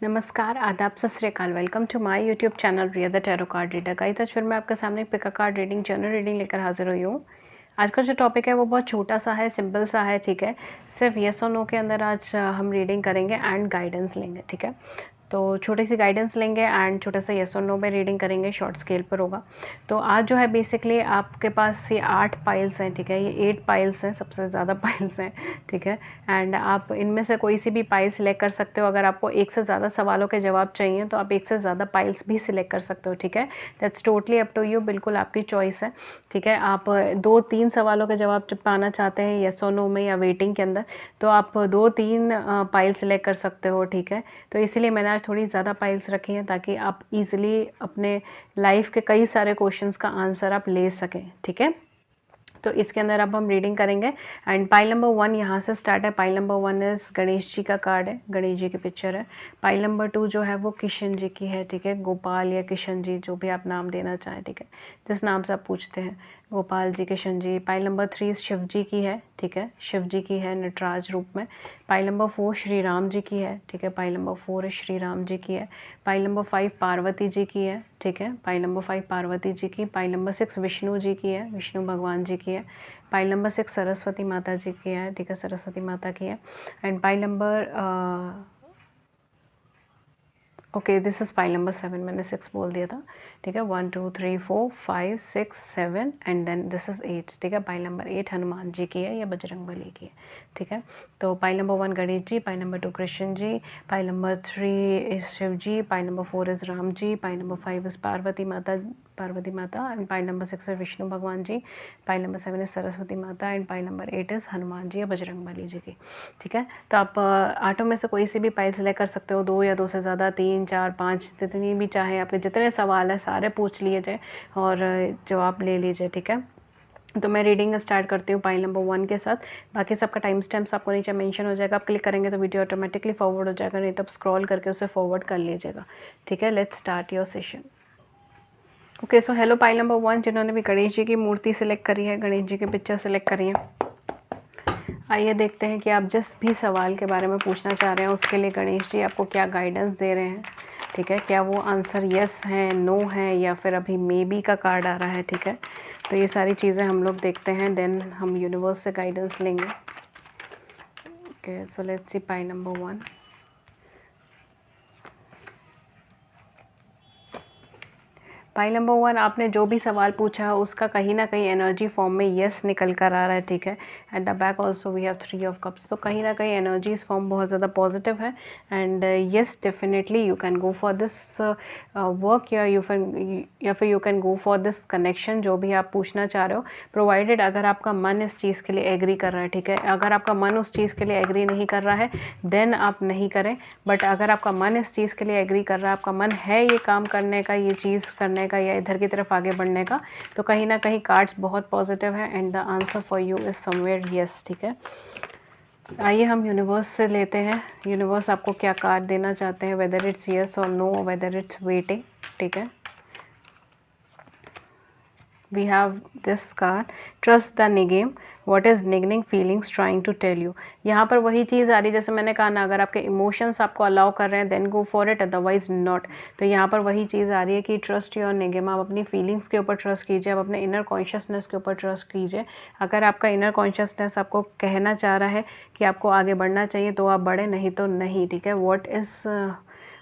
नमस्कार, आदाब, सत श्री अकाल। Welcome to my YouTube channel Riya the tarot card reader. Guys, आज फिर मैं आपके सामने एक pick a card reading, general reading लेकर हाजिर हुई हूँ। आज का जो टॉपिक है वो बहुत छोटा सा है, सिंपल सा है, ठीक है। सिर्फ येस और नो के अंदर आज हम रीडिंग करेंगे एंड गाइडेंस लेंगे, ठीक है। तो छोटी सी गाइडेंस लेंगे एंड छोटा सा येस और नो में रीडिंग करेंगे, शॉर्ट स्केल पर होगा। तो आज जो है बेसिकली आपके पास ये 8 पाइल्स हैं, ठीक है। ये 8 पाइल्स हैं, सबसे ज़्यादा पाइल्स हैं, ठीक है। एंड आप इनमें से कोई सी भी पाइल सिलेक्ट कर सकते हो। अगर आपको एक से ज़्यादा सवालों के जवाब चाहिए तो आप एक से ज़्यादा पाइल्स भी सिलेक्ट कर सकते हो, ठीक है। That's totally up to you, बिल्कुल आपकी चॉइस है, ठीक है। आप 2-3 सवालों के जवाब जब पाना चाहते हैं येस और नो में या वेटिंग के अंदर, तो आप 2-3 पाइल सिलेक्ट कर सकते हो, ठीक है। तो इसीलिए मैंने आज थोड़ी ज़्यादा पाइल्स रखी हैं ताकि आप इजीली अपने लाइफ के कई सारे क्वेश्चंस का आंसर आप ले सकें, ठीक है। तो इसके अंदर अब हम रीडिंग करेंगे एंड पाइल नंबर 1 यहाँ से स्टार्ट है। पाइल नंबर 1 इस गणेश जी का कार्ड है, गणेश जी की पिक्चर है। पाइल नंबर 2 जो है वो किशन जी की है, ठीक है। गोपाल या किशन जी, जो भी आप नाम देना चाहें, ठीक है, जिस नाम से आप पूछते हैं, गोपाल जी, किशन जी। पाइल नंबर 3 शिव जी की है, ठीक है, शिव जी की है नटराज रूप में। पाइल नंबर 4 श्री राम जी की है, ठीक है। पाइल नंबर 4 श्री राम जी की है। पाइल नंबर 5 पार्वती जी की है, ठीक है। पाइल नंबर 5 पार्वती जी की। पाइल नंबर 6 विष्णु जी की है, विष्णु भगवान जी की है। पाइल नंबर 6 सरस्वती माता जी की है, ठीक है, सरस्वती माता की है। And pile number okay, this is pile number 7, मैंने 6 बोल दिया था, ठीक है। 1 2 3 4 5 6 7 एंड देन दिस इज़ 8, ठीक है। पाइल नंबर 8 हनुमान जी की है या बजरंगबली की है, ठीक है। तो pile number 1 Ganesh ji, pile number 2 Krishna ji, pile number 3 is Shiv ji, pile number 4 is Ram ji, pile number 5 is Parvati माता एंड पाइल नंबर 6 है विष्णु भगवान ji, pile number 7 is Saraswati माता and pile number 8 is Hanuman ji या बजरंगबली जी की, ठीक है। तो आप आठों में से कोई सी भी पाइल सेलेक्ट कर सकते हो, 2 या 2 से ज़्यादा, 3 4 5, जितनी भी चाहे आपके जितने सवाल है सारे पूछ लीजिए और जवाब ले लीजिए, ठीक है। तो मैं रीडिंग स्टार्ट करती हूँ पाइल नंबर 1 के साथ। बाकी सबका टाइम स्टैम्प्स आपको नीचे मेंशन हो जाएगा, आप क्लिक करेंगे तो वीडियो ऑटोमेटिकली फॉरवर्ड हो जाएगा, नहीं तो आप स्क्रॉल करके उसे फॉरवर्ड कर लीजिएगा, ठीक है। Let's start your session. Okay, so hello pile number 1, जिन्होंने भी गणेश जी की मूर्ति सेलेक्ट करी है, गणेश जी की पिक्चर सेलेक्ट करी है, आइए देखते हैं कि आप जिस भी सवाल के बारे में पूछना चाह रहे हैं उसके लिए गणेश जी आपको क्या गाइडेंस दे रहे हैं, ठीक है। क्या वो आंसर यस है, नो है, या फिर अभी मे बी का कार्ड आ रहा है, ठीक है। तो ये सारी चीज़ें हम लोग देखते हैं, देन हम यूनिवर्स से गाइडेंस लेंगे। Okay, so let's see pile number 1। Pile number 1, आपने जो भी सवाल पूछा है उसका कहीं ना कहीं एनर्जी फॉर्म में यस निकल कर आ रहा है, ठीक है। At the back also we have 3 of cups, तो कहीं ना कहीं एनर्जीज फॉर्म बहुत ज़्यादा पॉजिटिव है and yes definitely you can go for this work या फिर you can go for this connection, जो भी आप पूछना चाह रहे हो, प्रोवाइडेड अगर आपका मन इस चीज़ के लिए एग्री कर रहा है, ठीक है। अगर आपका मन उस चीज़ के लिए एग्री नहीं कर रहा है देन आप नहीं करें, बट अगर आपका मन इस चीज़ के लिए एग्री कर रहा है, आपका मन है ये काम करने का, ये चीज़ करने का या इधर की तरफ आगे बढ़ने का, तो कहीं ना कहीं कार्ड्स बहुत पॉजिटिव है and the answer for you is somewhere yes, ठीक है। आइए हम यूनिवर्स से लेते हैं, यूनिवर्स आपको क्या कार्ड देना चाहते हैं, वेदर इट्स यस और नो, वेदर इट्स वेटिंग, ठीक है। we have this card, trust the nigging, what is niggling feelings trying to tell you। यहाँ पर वही चीज़ आ रही है जैसे मैंने कहा ना, अगर आपके इमोशंस आपको अलाउ कर रहे हैं then go for it, otherwise not. तो यहाँ पर वही चीज़ आ रही है कि ट्रस्ट योर निगम, आप अपनी फीलिंग्स के ऊपर ट्रस्ट कीजिए, आप अपने इनर कॉन्शियसनेस के ऊपर ट्रस्ट कीजिए। अगर आपका इनर कॉन्शियसनेस आपको कहना चाह रहा है कि आपको आगे बढ़ना चाहिए तो आप बढ़े, नहीं तो नहीं, ठीक है।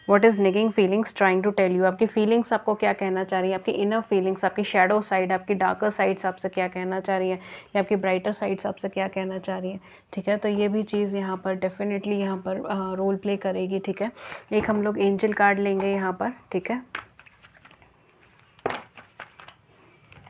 What is nagging feelings trying to tell you, आपकी फीलिंग्स आपको क्या कहना चाह रही है, आपकी इनर फीलिंग्स, आपकी शैडो साइड, आपकी डार्कर साइड्स आपसे क्या कहना चाह रही है, या आपकी ब्राइटर साइड्स आपसे क्या कहना चाह रही है, ठीक है। तो ये भी चीज़ यहाँ पर डेफिनेटली यहाँ पर रोल प्ले करेगी, ठीक है। एक हम लोग एंजल कार्ड लेंगे यहाँ पर, ठीक है।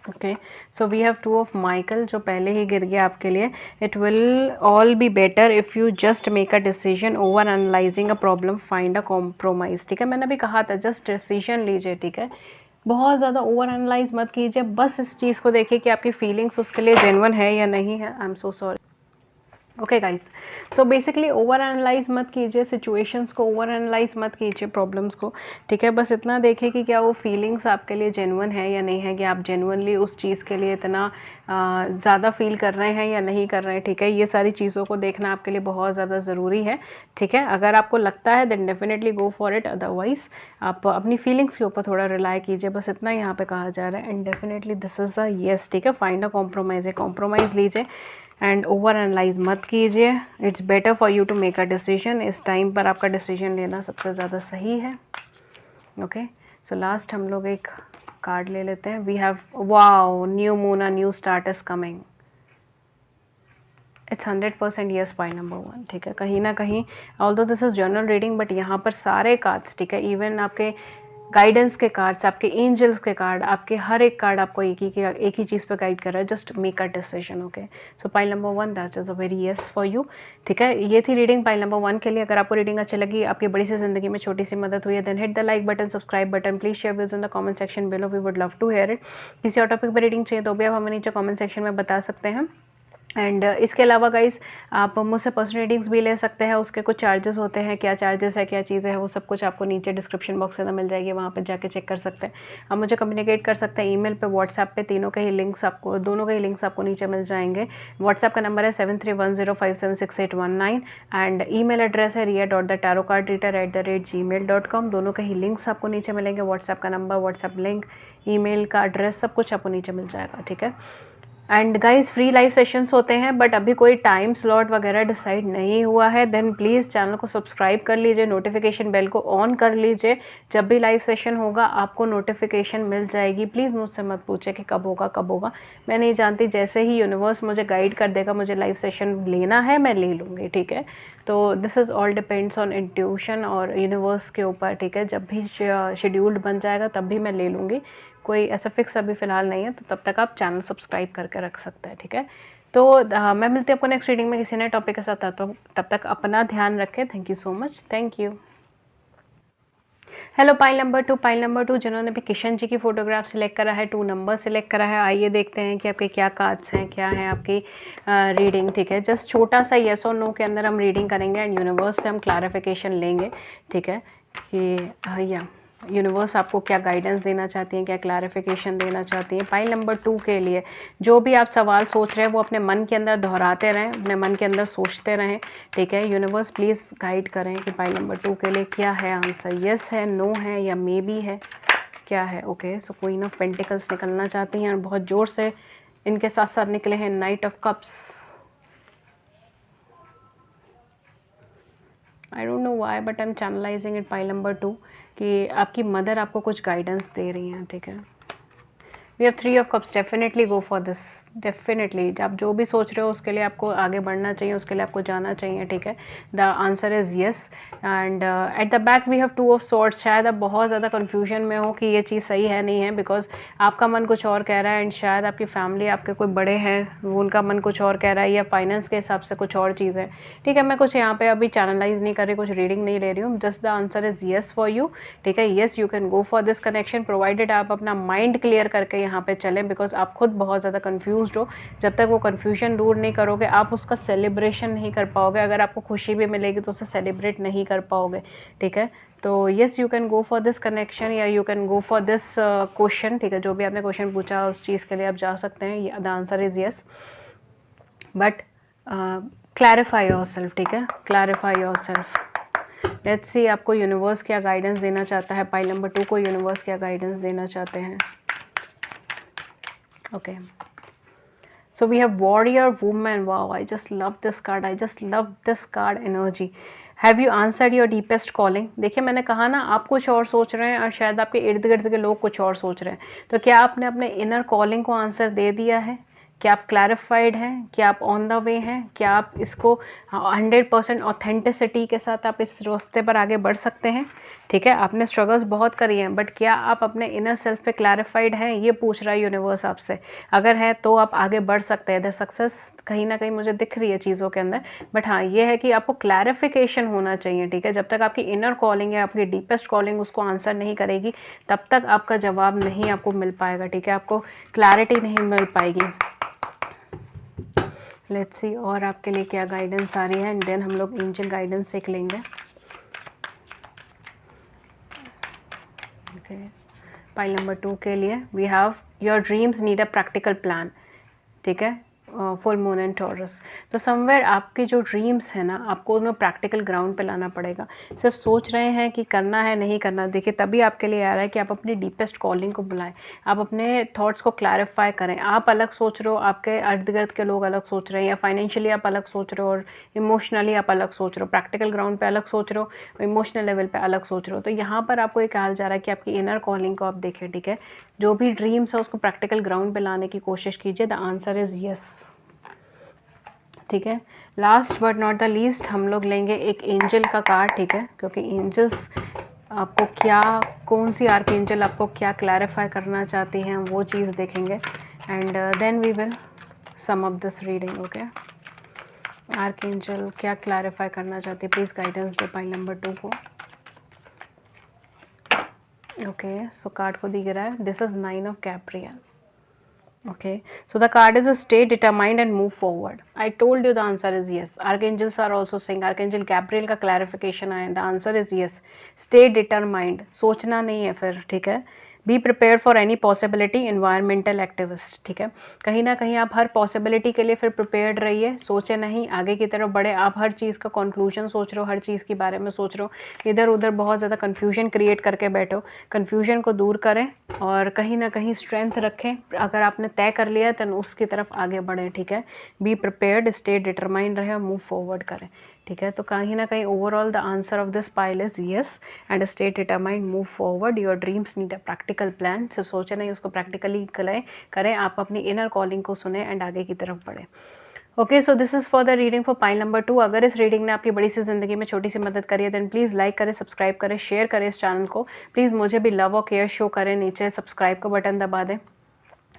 Okay, so we have 2 of Michael, जो पहले ही गिर गया आपके लिए। It will all be better if you just make a decision over analysing a problem, find a compromise, ठीक है। मैंने अभी कहा था जस्ट डिसीजन लीजिए, ठीक है। बहुत ज़्यादा ओवर एनालाइज मत कीजिए, बस इस चीज़ को देखिए कि आपकी फीलिंग्स उसके लिए जेन्युइन है या नहीं है। I am so sorry. Okay guys, so basically over analyse मत कीजिए सिचुएशंस को, ओवर एनालाइज मत कीजिए प्रॉब्लम्स को, ठीक है। बस इतना देखिए कि क्या वो फीलिंग्स आपके लिए जेन्युइन है या नहीं है, कि आप जेन्युइनली उस चीज़ के लिए इतना ज़्यादा फील कर रहे हैं या नहीं कर रहे हैं, ठीक है। ये सारी चीज़ों को देखना आपके लिए बहुत ज़्यादा ज़रूरी है, ठीक है। अगर आपको लगता है then definitely go for it, otherwise आप अपनी फीलिंग्स के ऊपर थोड़ा रिलाई कीजिए, बस इतना यहाँ पे कहा जा रहा है। And definitely this is a yes, ठीक है। फाइंड अ कॉम्प्रोमाइज़ है, कॉम्प्रोमाइज़ लीजिए एंड ओवर एनालाइज मत कीजिए। It's better for you to make a decision. इस टाइम पर आपका डिसीजन लेना सबसे ज़्यादा सही है। ओके, सो लास्ट हम लोग एक कार्ड ले लेते हैं। We have wow, new moon, a new start is coming. It's 100% yes, pile number 1, ठीक है। कहीं ना कहीं although this is general reading, but यहाँ पर सारे कार्ड्स, ठीक है, इवन आपके गाइडेंस के कार्ड्स, आपके एंजल्स के कार्ड, आपके हर एक कार्ड आपको एक ही चीज़ पे गाइड कर रहा है। Just make a decision, okay. So pile number 1, that is a very yes for you, ठीक है। ये थी रीडिंग पाइल नंबर 1 के लिए। अगर आपको रीडिंग अच्छी लगी, आपकी बड़ी सी जिंदगी में छोटी सी मदद हुई है, then hit the like button, subscribe button, please share views in the comment section below, we would love to hear it. किसी और टॉपिक पर रीडिंग चाहिए तो भी आप हमें नीचे कमेंट सेक्शन में बता सकते हैं। एंड इसके अलावा गाइस आप मुझसे पर्सनल रीडिंग्स भी ले सकते हैं, उसके कुछ चार्जेस होते हैं, क्या चार्जेस है, क्या चीज़ें हैं, वो सब कुछ आपको नीचे डिस्क्रिप्शन बॉक्स में मिल जाएगी, वहाँ पे जाके चेक कर सकते हैं। आप मुझे कम्युनिकेट कर सकते हैं ईमेल पे, व्हाट्सएप पे, तीनों के ही लिंक्स आपको, दोनों के ही लिंक्स आपको नीचे मिल जाएंगे। व्हाट्सएप का नंबर है 7310576819 एंड ईमेल एड्रेस है ria.thetarotcardreader@gmail.com। दोनों के ही लिंक्स आपको नीचे मिलेंगे, व्हाट्सएप का नंबर, व्हाट्सएप लिंक, ईमेल का एड्रेस, सब कुछ आपको नीचे मिल जाएगा, ठीक है। And guys free live sessions होते हैं, बट अभी कोई टाइम स्लॉट वगैरह डिसाइड नहीं हुआ है। देन प्लीज़ चैनल को सब्सक्राइब कर लीजिए, नोटिफिकेशन बेल को ऑन कर लीजिए। जब भी लाइव सेशन होगा आपको नोटिफिकेशन मिल जाएगी। प्लीज़ मुझसे मत पूछे कि कब होगा कब होगा, मैं नहीं जानती। जैसे ही यूनिवर्स मुझे गाइड कर देगा, मुझे लाइव सेशन लेना है, मैं ले लूँगी, ठीक है। तो this is all depends on intuition और यूनिवर्स के ऊपर, ठीक है। जब भी शेड्यूल्ड बन जाएगा तब भी मैं ले लूँगी, कोई ऐसा फिक्स अभी फ़िलहाल नहीं है। तो तब तक आप चैनल सब्सक्राइब करके रख सकते हैं, ठीक है। तो मैं मिलती हूँ आपको नेक्स्ट रीडिंग में किसी नए टॉपिक के साथ। तब तक अपना ध्यान रखें। Thank you so much, thank you. Hello pile number 2, pile number 2 जिन्होंने भी किशन जी की फोटोग्राफ सिलेक्ट करा है, 2 नंबर सिलेक्ट करा है, आइए देखते हैं कि आपके क्या कार्ड्स हैं, क्या है आपकी रीडिंग, ठीक है। जस्ट छोटा सा येस और नो के अंदर हम रीडिंग करेंगे एंड यूनिवर्स से हम क्लैरिफिकेशन लेंगे, ठीक है, कि या यूनिवर्स आपको क्या गाइडेंस देना चाहती हैं, क्या क्लैरिफिकेशन देना चाहती हैं। पाइल नंबर 2 के लिए जो भी आप सवाल सोच रहे हैं वो अपने मन के अंदर दोहराते रहें, अपने मन के अंदर सोचते रहें, ठीक है। यूनिवर्स प्लीज़ गाइड करें कि पाइल नंबर 2 के लिए क्या है आंसर, येस है, नो है या मे बी है, क्या है। Okay, so queen of pentacles निकलना चाहती हैं और बहुत ज़ोर से इनके साथ साथ निकले हैं night of cups. I don't know why but I am channelising it pile number 2 कि आपकी मदर आपको कुछ गाइडेंस दे रही हैं, ठीक है। We have 3 of cups, definitely go for this, definitely आप जो भी सोच रहे हो उसके लिए आपको आगे बढ़ना चाहिए, उसके लिए आपको जाना चाहिए, ठीक है। The answer is yes. And at the back we have 2 of swords. शायद आप बहुत ज़्यादा कन्फ्यूजन में हो कि ये चीज़ सही है नहीं है, बिकॉज आपका मन कुछ और कह रहा है एंड शायद आपकी फैमिली, आपके कोई बड़े हैं, उनका मन कुछ और कह रहा है, या फाइनेंस के हिसाब से कुछ और चीज़ है, ठीक है। मैं कुछ यहाँ पे अभी चैनलाइज नहीं कर रही, कुछ रीडिंग नहीं ले रही हूँ, just the answer is yes for you, ठीक है। Yes, you can go for this connection provided आप अपना माइंड क्लियर करके यहाँ पे चलें, बिकॉज आप खुद बहुत ज़्यादा कन्फ्यूज हो। जब तक वो कन्फ्यूजन दूर नहीं करोगे आप उसका सेलिब्रेशन नहीं कर पाओगे। अगर आपको खुशी भी मिलेगी तो उसे सेलिब्रेट नहीं कर पाओगे, ठीक है। तो yes, you can go for this connection या you can go for this question, ठीक है। जो भी आपने क्वेश्चन पूछा उस चीज़ के लिए आप जा सकते हैं। The answer is yes, but clarify your self, ठीक है, clarify your self. Let's see आपको यूनिवर्स क्या गाइडेंस देना चाहता है। पाइल नंबर 2 को यूनिवर्स क्या गाइडेंस देना चाहते हैं। Okay, so we have warrior woman. Wow, I just love this card, I just love this card energy. Have you answered your deepest calling? देखिए मैंने कहा ना, आप कुछ और सोच रहे हैं और शायद आपके इर्द गिर्द के लोग कुछ और सोच रहे हैं। तो क्या आपने अपने इनर कॉलिंग को आंसर दे दिया है? क्या आप क्लैरिफाइड हैं? क्या आप ऑन द वे हैं? क्या आप इसको 100% ऑथेंटिसिटी के साथ आप इस रास्ते पर आगे बढ़ सकते हैं, ठीक है। आपने स्ट्रगल्स बहुत करी हैं, बट क्या आप अपने इनर सेल्फ पे क्लैरिफाइड हैं, ये पूछ रहा है यूनिवर्स आपसे। अगर है तो आप आगे बढ़ सकते हैं। इधर सक्सेस कहीं ना कहीं मुझे दिख रही है चीज़ों के अंदर, बट हाँ ये है कि आपको क्लैरिफिकेशन होना चाहिए, ठीक है। जब तक आपकी इनर कॉलिंग है, आपकी डीपेस्ट कॉलिंग उसको आंसर नहीं करेगी, तब तक आपका जवाब नहीं आपको मिल पाएगा, ठीक है। आपको क्लैरिटी नहीं मिल पाएगी। लेट्स सी और आपके लिए क्या गाइडेंस आ रही है, एंड देन हम लोग एंजल गाइडेंस सीख लेंगे। ओके, पाइल नंबर 2 के लिए we have your dreams need a practical plan. ठीक है, फुल मून एंड टॉरस। तो समवेयर आपके जो ड्रीम्स हैं ना, आपको उन्हें प्रैक्टिकल ग्राउंड पे लाना पड़ेगा। सिर्फ सोच रहे हैं कि करना है नहीं करना, देखिए तभी आपके लिए आ रहा है कि आप अपनी डीपेस्ट कॉलिंग को बुलाएं, आप अपने थॉट्स को क्लैरिफाई करें। आप अलग सोच रहे हो, आपके अर्द गिर्द के लोग अलग सोच रहे हैं, या फाइनेंशियली आप अलग सोच रहे हो और इमोशनली आप अलग सोच रहे हो, प्रैक्टिकल ग्राउंड पे अलग सोच रहे हो, इमोशनल लेवल पे अलग सोच रहे हो। तो यहाँ पर आपको ये कहा जा रहा है कि आपकी इनर कॉलिंग को आप देखें। ठीक है, जो भी ड्रीम्स है उसको प्रैक्टिकल ग्राउंड पे लाने की कोशिश कीजिए। The answer is yes. ठीक है, last but not the least हम लोग लेंगे एक एंजल का कार्ड। ठीक है, क्योंकि एंजल्स आपको क्या, कौन सी आर्क एंजल आपको क्या क्लैरिफाई करना चाहती हैं वो चीज़ देखेंगे, and then we will sum up this reading. Okay, archangel क्या क्लैरिफाई करना चाहती है, प्लीज़ गाइडेंस दे पाइल नंबर 2 को। ओके, सो कार्ड को दिख रहा है दिस इज 9 ऑफ कैप्रियल। Okay, so the card is a stay determined and move forward. I told you the answer is yes. Archangels are also saying, Archangel Gabriel का clarification आया, the answer is yes. Stay determined, सोचना नहीं है फिर। ठीक है, be prepare for any possibility, environmental activist. ठीक है, कहीं ना कहीं आप हर पॉसिबिलिटी के लिए फिर प्रिपेयर्ड रहिए, सोचे नहीं, आगे की तरफ बढ़े। आप हर चीज़ का कंक्लूजन सोच रहे हो, हर चीज़ के बारे में सोच रहे हो, इधर उधर बहुत ज़्यादा कन्फ्यूजन क्रिएट करके बैठो। कन्फ्यूजन को दूर करें और कहीं ना कहीं स्ट्रेंथ रखें। अगर आपने तय कर लिया तो उसकी तरफ आगे बढ़ें। ठीक है, बी प्रिपेयर्ड, स्टे डिटरमाइंड रहे और मूव फॉरवर्ड करें। ठीक है, तो कहीं ना कहीं overall the answer of this pile is yes, and stay determined, move forward. Your dreams need a practical plan. सिर्फ सोचे नहीं, उसको प्रैक्टिकली करें। आप अपनी इनर कॉलिंग को सुने एंड आगे की तरफ बढ़ें। Okay, so this is for the reading for pile number 2। अगर इस रीडिंग ने आपकी बड़ी सी ज़िंदगी में छोटी सी मदद करी है, देन प्लीज़ लाइक करें, सब्सक्राइब करें, शेयर करें इस चैनल को। प्लीज़ मुझे भी लव और केयर शो करें, नीचे सब्सक्राइब का बटन दबा दें।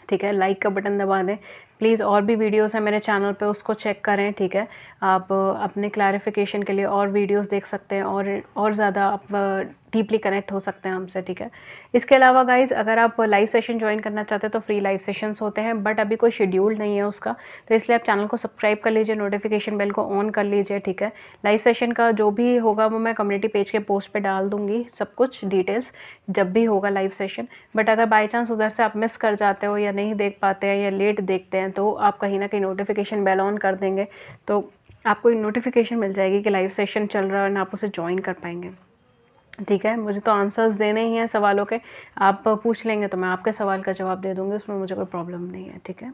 ठीक है, लाइक का बटन दबा दें प्लीज़। और भी वीडियोस हैं मेरे चैनल पे, उसको चेक करें। ठीक है, आप अपने क्लैरिफिकेशन के लिए और वीडियोस देख सकते हैं और ज़्यादा आप डीपली कनेक्ट हो सकते हैं हमसे। ठीक है, इसके अलावा गाइज अगर आप लाइव सेशन ज्वाइन करना चाहते हैं तो फ्री लाइव सेशंस होते हैं, बट अभी कोई शेड्यूल नहीं है उसका, तो इसलिए आप चैनल को सब्सक्राइब कर लीजिए, नोटिफिकेशन बेल को ऑन कर लीजिए। ठीक है, लाइव सेशन का जो भी होगा वो मैं कम्युनिटी पेज के पोस्ट पे डाल दूँगी, सब कुछ डिटेल्स जब भी होगा लाइव सेशन। बट अगर बाई चांस उधर से आप मिस कर जाते हो या नहीं देख पाते हैं या लेट देखते हैं, तो आप कहीं ना कहीं नोटिफिकेशन बेल ऑन कर देंगे तो आपको नोटिफिकेशन मिल जाएगी कि लाइव सेशन चल रहा है और आप उसे ज्वाइन कर पाएंगे। ठीक है, मुझे तो आंसर्स देने ही हैं सवालों के, आप पूछ लेंगे तो मैं आपके सवाल का जवाब दे दूँगी, उसमें मुझे कोई प्रॉब्लम नहीं है। ठीक है,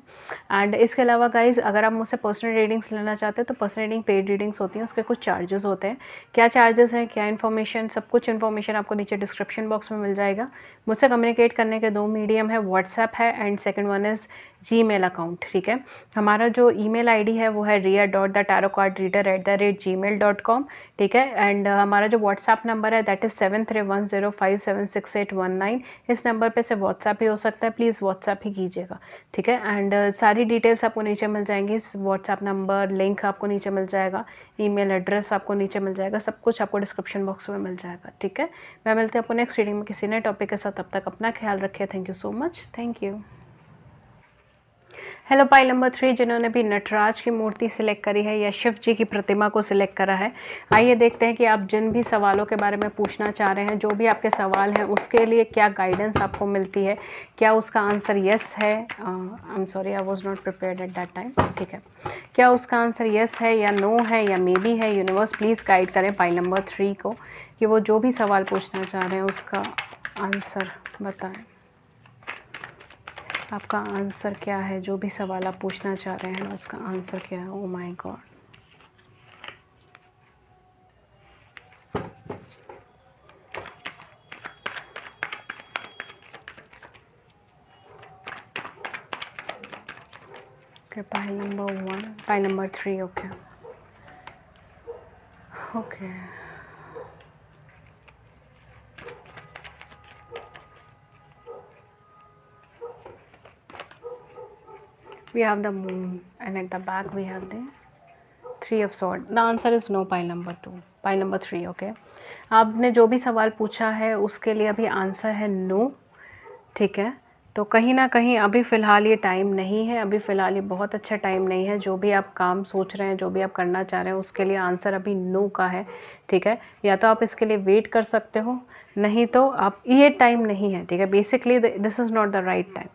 एंड इसके अलावा गाइज अगर आप मुझसे पर्सनल रीडिंग्स लेना चाहते हैं तो पर्सनल रीडिंग पेड रीडिंग्स होती हैं, उसके कुछ चार्जेस होते हैं। क्या चार्जेस हैं, क्या इन्फॉर्मेशन, सब कुछ इन्फॉर्मेशन आपको नीचे डिस्क्रिप्शन बॉक्स में मिल जाएगा। मुझसे कम्युनिकेट करने के 2 मीडियम है, व्हाट्सएप है and second one is Gmail account. ठीक है, हमारा जो ईमेल आईडी है वो है ria.thetarotcardreader@gmail.com। ठीक है, एंड हमारा जो व्हाट्सएप नंबर है दैट इज़ 7310576819। इस नंबर पे से व्हाट्सएप ही हो सकता है, प्लीज़ व्हाट्सएप ही कीजिएगा। ठीक है, एंड सारी डिटेल्स आपको नीचे मिल जाएंगी, व्हाट्सएप नंबर, लिंक आपको नीचे मिल जाएगा, ईमेल एड्रेस आपको नीचे मिल जाएगा, सब कुछ आपको डिस्क्रिप्शन बॉक्स में मिल जाएगा। ठीक है, मैं मिलती हूँ आपको नेक्स्ट रीडिंग में किसी नए टॉपिक के साथ, तब तक अपना ख्याल रखिए। Thank you so much, thank you. Hello pile number 3 जिन्होंने भी नटराज की मूर्ति सिलेक्ट करी है या शिव जी की प्रतिमा को सिलेक्ट करा है, आइए देखते हैं कि आप जिन भी सवालों के बारे में पूछना चाह रहे हैं, जो भी आपके सवाल हैं उसके लिए क्या गाइडेंस आपको मिलती है, क्या उसका आंसर येस है। I am sorry, I was not prepared at that time. ठीक है, क्या उसका आंसर येस है या नो है या मे बी है। यूनिवर्स प्लीज़ गाइड करें पाइल नंबर 3 को कि वो जो भी सवाल पूछना चाह रहे हैं उसका आंसर बताएं। आपका आंसर क्या है, जो भी सवाल आप पूछना चाह रहे हैं उसका आंसर क्या है। Oh my God, okay pile number 1, pile number 3। Okay okay, we have the moon and at the back we have the 3 of sword. The answer is no, pile number 2, pile number 3. Okay, आपने जो भी सवाल पूछा है उसके लिए अभी answer है नो। ठीक है, तो कहीं ना कहीं अभी फ़िलहाल ये टाइम नहीं है, अभी फ़िलहाल ये बहुत अच्छा टाइम नहीं है। जो भी आप काम सोच रहे हैं, जो भी आप करना चाह रहे हैं, उसके लिए आंसर अभी नो का है, ठीक है। या तो आप इसके लिए वेट कर सकते हो, नहीं तो आप, ये टाइम नहीं है, ठीक है। Basically this is not the right time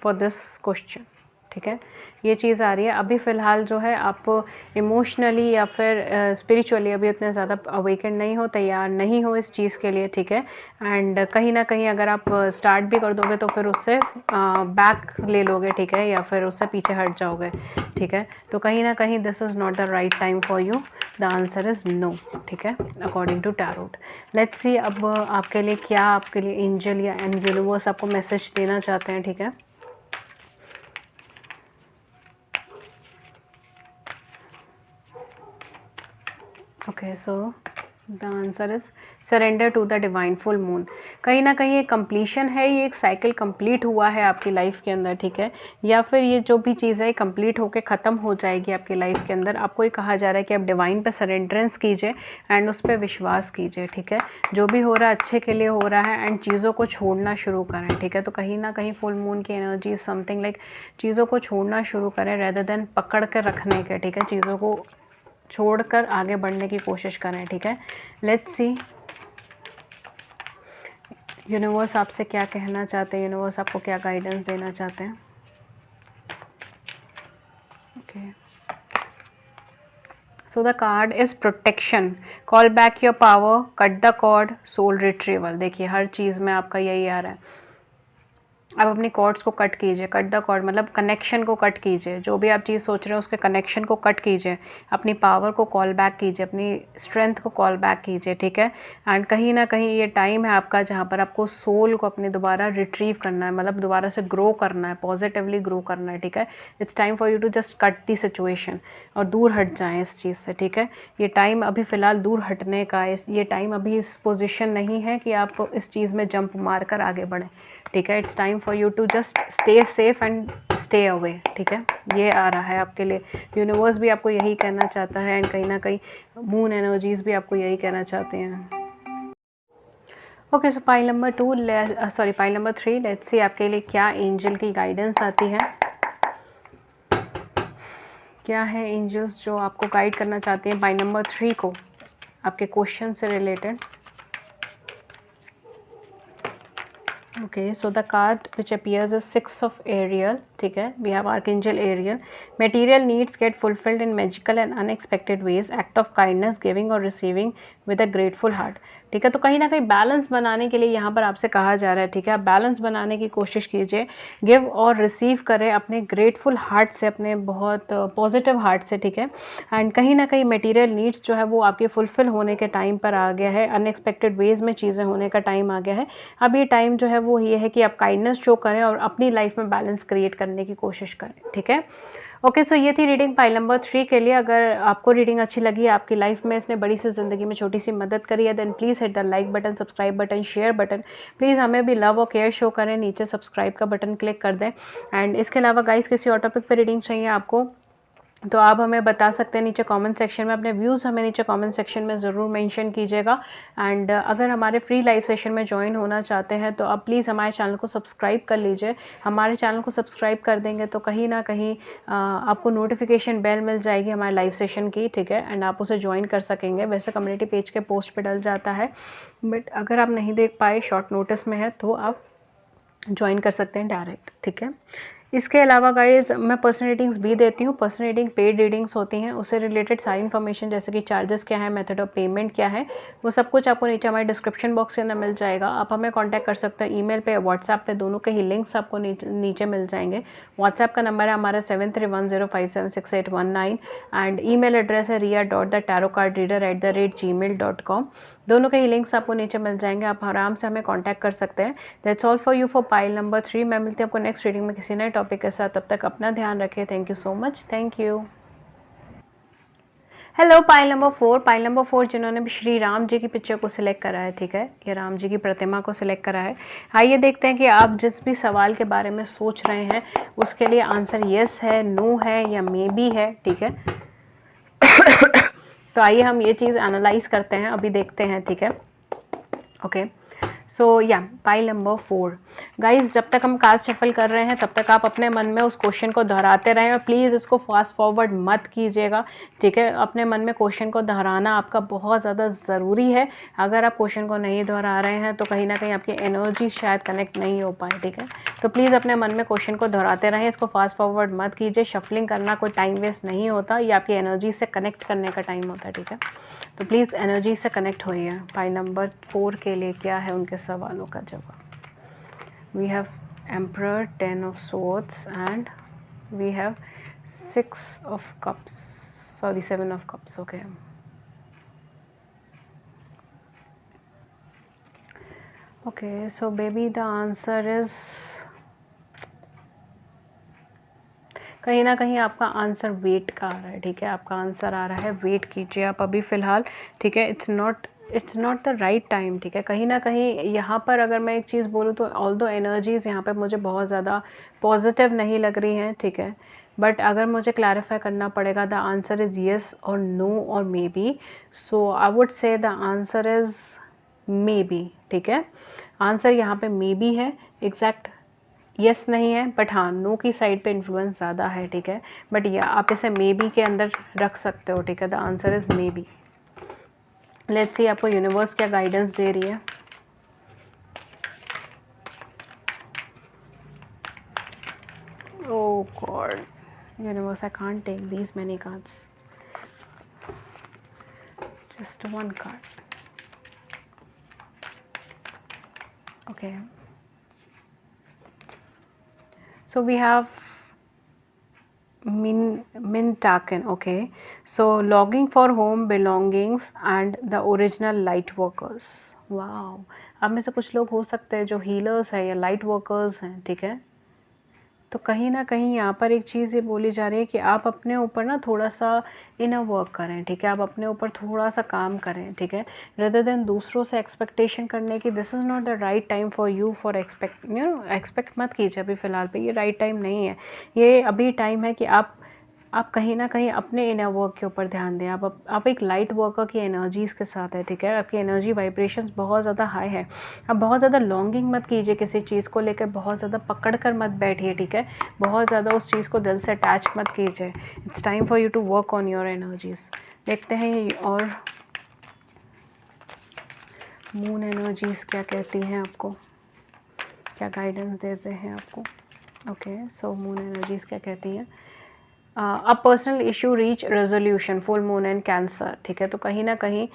for this question, ठीक है। ये चीज़ आ रही है अभी फ़िलहाल जो है, आप इमोशनली या फिर स्पिरिचुअली अभी उतने ज़्यादा अवेकन नहीं हो, तैयार नहीं हो इस चीज़ के लिए, ठीक है। एंड कहीं ना कहीं अगर आप स्टार्ट भी कर दोगे तो फिर उससे बैक ले लोगे, ठीक है, या फिर उससे पीछे हट जाओगे, ठीक है। तो कहीं ना कहीं this is not the right time for you, the answer is no, ठीक है, according to tarot. Let's see अब आपके लिए क्या, आपके लिए एंजल या यूनिवर्स आपको मैसेज देना चाहते हैं, ठीक है। Okay, so the answer is surrender to the divine full moon. कहीं ना कहीं ये कंप्लीशन है, ये एक साइकिल कंप्लीट हुआ है आपकी लाइफ के अंदर, ठीक है। या फिर ये जो भी चीज़ है कंप्लीट होके ख़त्म हो जाएगी आपकी लाइफ के अंदर। आपको ये कहा जा रहा है कि आप डिवाइन पे सरेंडरेंस कीजिए एंड उस पर विश्वास कीजिए, ठीक है। जो भी हो रहा है अच्छे के लिए हो रहा है एंड चीज़ों को छोड़ना शुरू करें, ठीक है। तो कहीं ना कहीं फुल मून की एनर्जी समथिंग लाइक चीज़ों को छोड़ना शुरू करें रेदर देन पकड़ कर रखने के, ठीक है। चीज़ों को छोड़कर आगे बढ़ने की कोशिश करें, ठीक है। लेट्स सी यूनिवर्स आपसे क्या कहना चाहते हैं, यूनिवर्स आपको क्या गाइडेंस देना चाहते हैं। Okay, so the card is protection, call back your power, cut the cord, soul retrieval. देखिए हर चीज़ में आपका यही आ रहा है, आप अपनी कॉर्ड्स को कट कीजिए। कट द कॉर्ड मतलब कनेक्शन को कट कीजिए, जो भी आप चीज़ सोच रहे हो उसके कनेक्शन को कट कीजिए, अपनी पावर को कॉल बैक कीजिए, अपनी स्ट्रेंथ को कॉल बैक कीजिए, ठीक है। एंड कहीं ना कहीं ये टाइम है आपका जहाँ पर आपको सोल को अपने दोबारा रिट्रीव करना है, मतलब दोबारा से ग्रो करना है, पॉजिटिवली ग्रो करना है, ठीक है। It's time for you to just cut the situation और दूर हट जाएँ इस चीज़ से, ठीक है। ये टाइम अभी फ़िलहाल दूर हटने का, ये टाइम अभी इस पोजिशन नहीं है कि आप इस चीज़ में जंप मार कर आगे बढ़ें, ठीक है। It's time for you to just stay safe and stay away, ठीक है। ये आ रहा है आपके लिए, यूनिवर्स भी आपको यही कहना चाहता है एंड कहीं ना कहीं मून एनर्जीज भी आपको यही कहना चाहते हैं। Okay, so pile number 3, let's see आपके लिए क्या एंजल की गाइडेंस आती है। क्या है एंजल्स जो आपको गाइड करना चाहते हैं पाइल नंबर 3 को आपके क्वेश्चन से related. Okay, so the card which appears is 6 of Ariel, ठीक है। We have Archangel Ariel. Material needs get fulfilled in magical and unexpected ways. Act of kindness, giving or receiving with a grateful heart, ठीक है। तो कहीं ना कहीं balance बनाने के लिए यहाँ पर आपसे कहा जा रहा है, ठीक है। आप बैलेंस बनाने की कोशिश कीजिए, गिव और रिसीव करें अपने ग्रेटफुल हार्ट से, अपने बहुत पॉजिटिव हार्ट से, ठीक है। एंड कहीं ना कहीं मटेरियल नीड्स जो है वो आपके फुलफ़िल होने के टाइम पर आ गया है, अनएक्सपेक्टेड वेज़ में चीज़ें होने का टाइम आ गया है। अब ये टाइम जो है वो ये है कि आप काइंडनेस शो करें और अपनी लाइफ में बैलेंस क्रिएट करने की कोशिश करें, ठीक है। ओके, सो ये थी रीडिंग पाइल नंबर 3 के लिए। अगर आपको रीडिंग अच्छी लगी, आपकी लाइफ में इसने बड़ी सी ज़िंदगी में छोटी सी मदद करी है, then please hit the like button, subscribe button, share button. Please हमें भी लव और केयर शो करें, नीचे सब्सक्राइब का बटन क्लिक कर दें। एंड इसके अलावा गाइस किसी और टॉपिक पर रीडिंग चाहिए आपको तो आप हमें बता सकते हैं नीचे कमेंट सेक्शन में। अपने व्यूज़ हमें नीचे कमेंट सेक्शन में ज़रूर मेंशन कीजिएगा। एंड अगर हमारे फ्री लाइव सेशन में ज्वाइन होना चाहते हैं तो आप प्लीज़ हमारे चैनल को सब्सक्राइब कर लीजिए। हमारे चैनल को सब्सक्राइब कर देंगे तो कहीं ना कहीं आपको नोटिफिकेशन बेल मिल जाएगी हमारे लाइव सेशन की, ठीक है। एंड आप उसे ज्वाइन कर सकेंगे। वैसे कम्युनिटी पेज के पोस्ट पर डल जाता है, बट अगर आप नहीं देख पाए, शॉर्ट नोटिस में है, तो आप ज्वाइन कर सकते हैं डायरेक्ट, ठीक है। इसके अलावा गाइज मैं पर्सनल रीडिंग्स भी देती हूँ। पर्सनल रीडिंग पेड रीडिंग्स होती हैं, उससे रिलेटेड सारी इन्फॉर्मेशन जैसे कि चार्जेस क्या है, मेथड ऑफ पेमेंट क्या है, वो सब कुछ आपको नीचे हमारे डिस्क्रिप्शन बॉक्स के अंदर मिल जाएगा। आप हमें कांटेक्ट कर सकते हैं ईमेल पे, व्हाट्सएप पे, दोनों के ही लिंक्स आपको नीचे मिल जाएंगे। व्हाट्सएप का नंबर है हमारा 7310576819 एंड ईमेल एड्रेस है ria.thetarotcardreader@gmail.com। दोनों के ही लिंक्स आपको नीचे मिल जाएंगे, आप आराम से हमें कांटेक्ट कर सकते हैं। That's all for you for pile number 3। मैं मिलती हूँ आपको नेक्स्ट रीडिंग में किसी नए टॉपिक के साथ। तब तक अपना ध्यान रखें। Thank you so much. Thank you. Hello, pile number 4। Pile number 4 जिन्होंने भी श्री राम जी की पिक्चर को सिलेक्ट करा है, ठीक है, या राम जी की प्रतिमा को सिलेक्ट करा है। आइए देखते हैं कि आप जिस भी सवाल के बारे में सोच रहे हैं उसके लिए आंसर येस है, नो है या मे बी है, ठीक है। तो आइए हम ये चीज़ एनालाइज करते हैं, अभी देखते हैं, ठीक है। ओके, सो या पाइल नंबर 4 गाइज, जब तक हम कार्ड शफल कर रहे हैं तब तक आप अपने मन में उस क्वेश्चन को दोहराते रहें और प्लीज़ इसको फास्ट फॉरवर्ड मत कीजिएगा, ठीक है। अपने मन में क्वेश्चन को दोहराना आपका बहुत ज़्यादा ज़रूरी है। अगर आप क्वेश्चन को नहीं दोहरा रहे हैं तो कहीं ना कहीं आपकी एनर्जी शायद कनेक्ट नहीं हो पाए, ठीक है। तो प्लीज़ अपने मन में क्वेश्चन को दोहराते रहें, इसको फास्ट फॉरवर्ड मत कीजिए। शफलिंग करना कोई टाइम वेस्ट नहीं होता, ये आपकी एनर्जी से कनेक्ट करने का टाइम होता है, ठीक है। तो प्लीज़ एनर्जी से कनेक्ट होइए। पाइल नंबर 4 के लिए क्या है उनके सवालों का जवाब। We have emperor, 10 of swords and we have 6 of cups, sorry 7 of cups, okay. Okay, so baby the answer is, कहीं ना कहीं आपका आंसर वेट का आ रहा है, ठीक है। आपका आंसर आ रहा है वेट कीजिए आप अभी फ़िलहाल, ठीक है। It's not the right time, ठीक है। कहीं ना कहीं यहाँ पर अगर मैं एक चीज़ बोलूँ तो ऑल दो एनर्जीज़ यहाँ पे मुझे बहुत ज़्यादा पॉजिटिव नहीं लग रही हैं, ठीक है। बट अगर मुझे क्लैरिफाई करना पड़ेगा, द आंसर इज़ येस और नो और may be, so I would say the answer is maybe, ठीक है। आंसर यहाँ पे मे बी है, एग्जैक्ट यस नहीं है, बट हाँ नो की साइड पे इन्फ्लुएंस ज़्यादा है, ठीक है। बट या आप इसे मे बी के अंदर रख सकते हो, ठीक है। The answer is maybe. Let's see आपको यूनिवर्स क्या गाइडेंस दे रही है। Oh god, universe, I can't take these many cards, just one card, okay. So we have Mintaken, okay. So logging for home belongings and the original light workers. Wow, आप में से कुछ लोग हो सकते हैं जो हीलर्स हैं या लाइट वर्कर्स हैं, ठीक है। तो कहीं ना कहीं यहाँ पर एक चीज़ ये बोली जा रही है कि आप अपने ऊपर ना थोड़ा सा इनर वर्क करें, ठीक है। आप अपने ऊपर थोड़ा सा काम करें, ठीक है, रेदर देन दूसरों से एक्सपेक्टेशन करने की। This is not the right time for you for expect मत कीजिए अभी फ़िलहाल पे, ये राइट टाइम नहीं है। ये अभी टाइम है कि आप कहीं ना कहीं अपने इनर वर्क के ऊपर ध्यान दें। आप एक लाइट वर्कर की एनर्जीज़ के साथ है, ठीक है। आपकी एनर्जी वाइब्रेशंस बहुत ज़्यादा हाई है। आप बहुत ज़्यादा लॉन्गिंग मत कीजिए किसी चीज़ को लेकर, बहुत ज़्यादा पकड़ कर मत बैठिए, ठीक है। बहुत ज़्यादा उस चीज़ को दिल से अटैच मत कीजिए। It's time for you to work on your energies. देखते हैं और मून एनर्जीज़ क्या कहती हैं आपको, क्या गाइडेंस देते हैं आपको। ओके, सो मून एनर्जीज़ क्या कहती हैं। A personal issue reach resolution, full moon and cancer, ठीक है। तो कहीं ना कहीं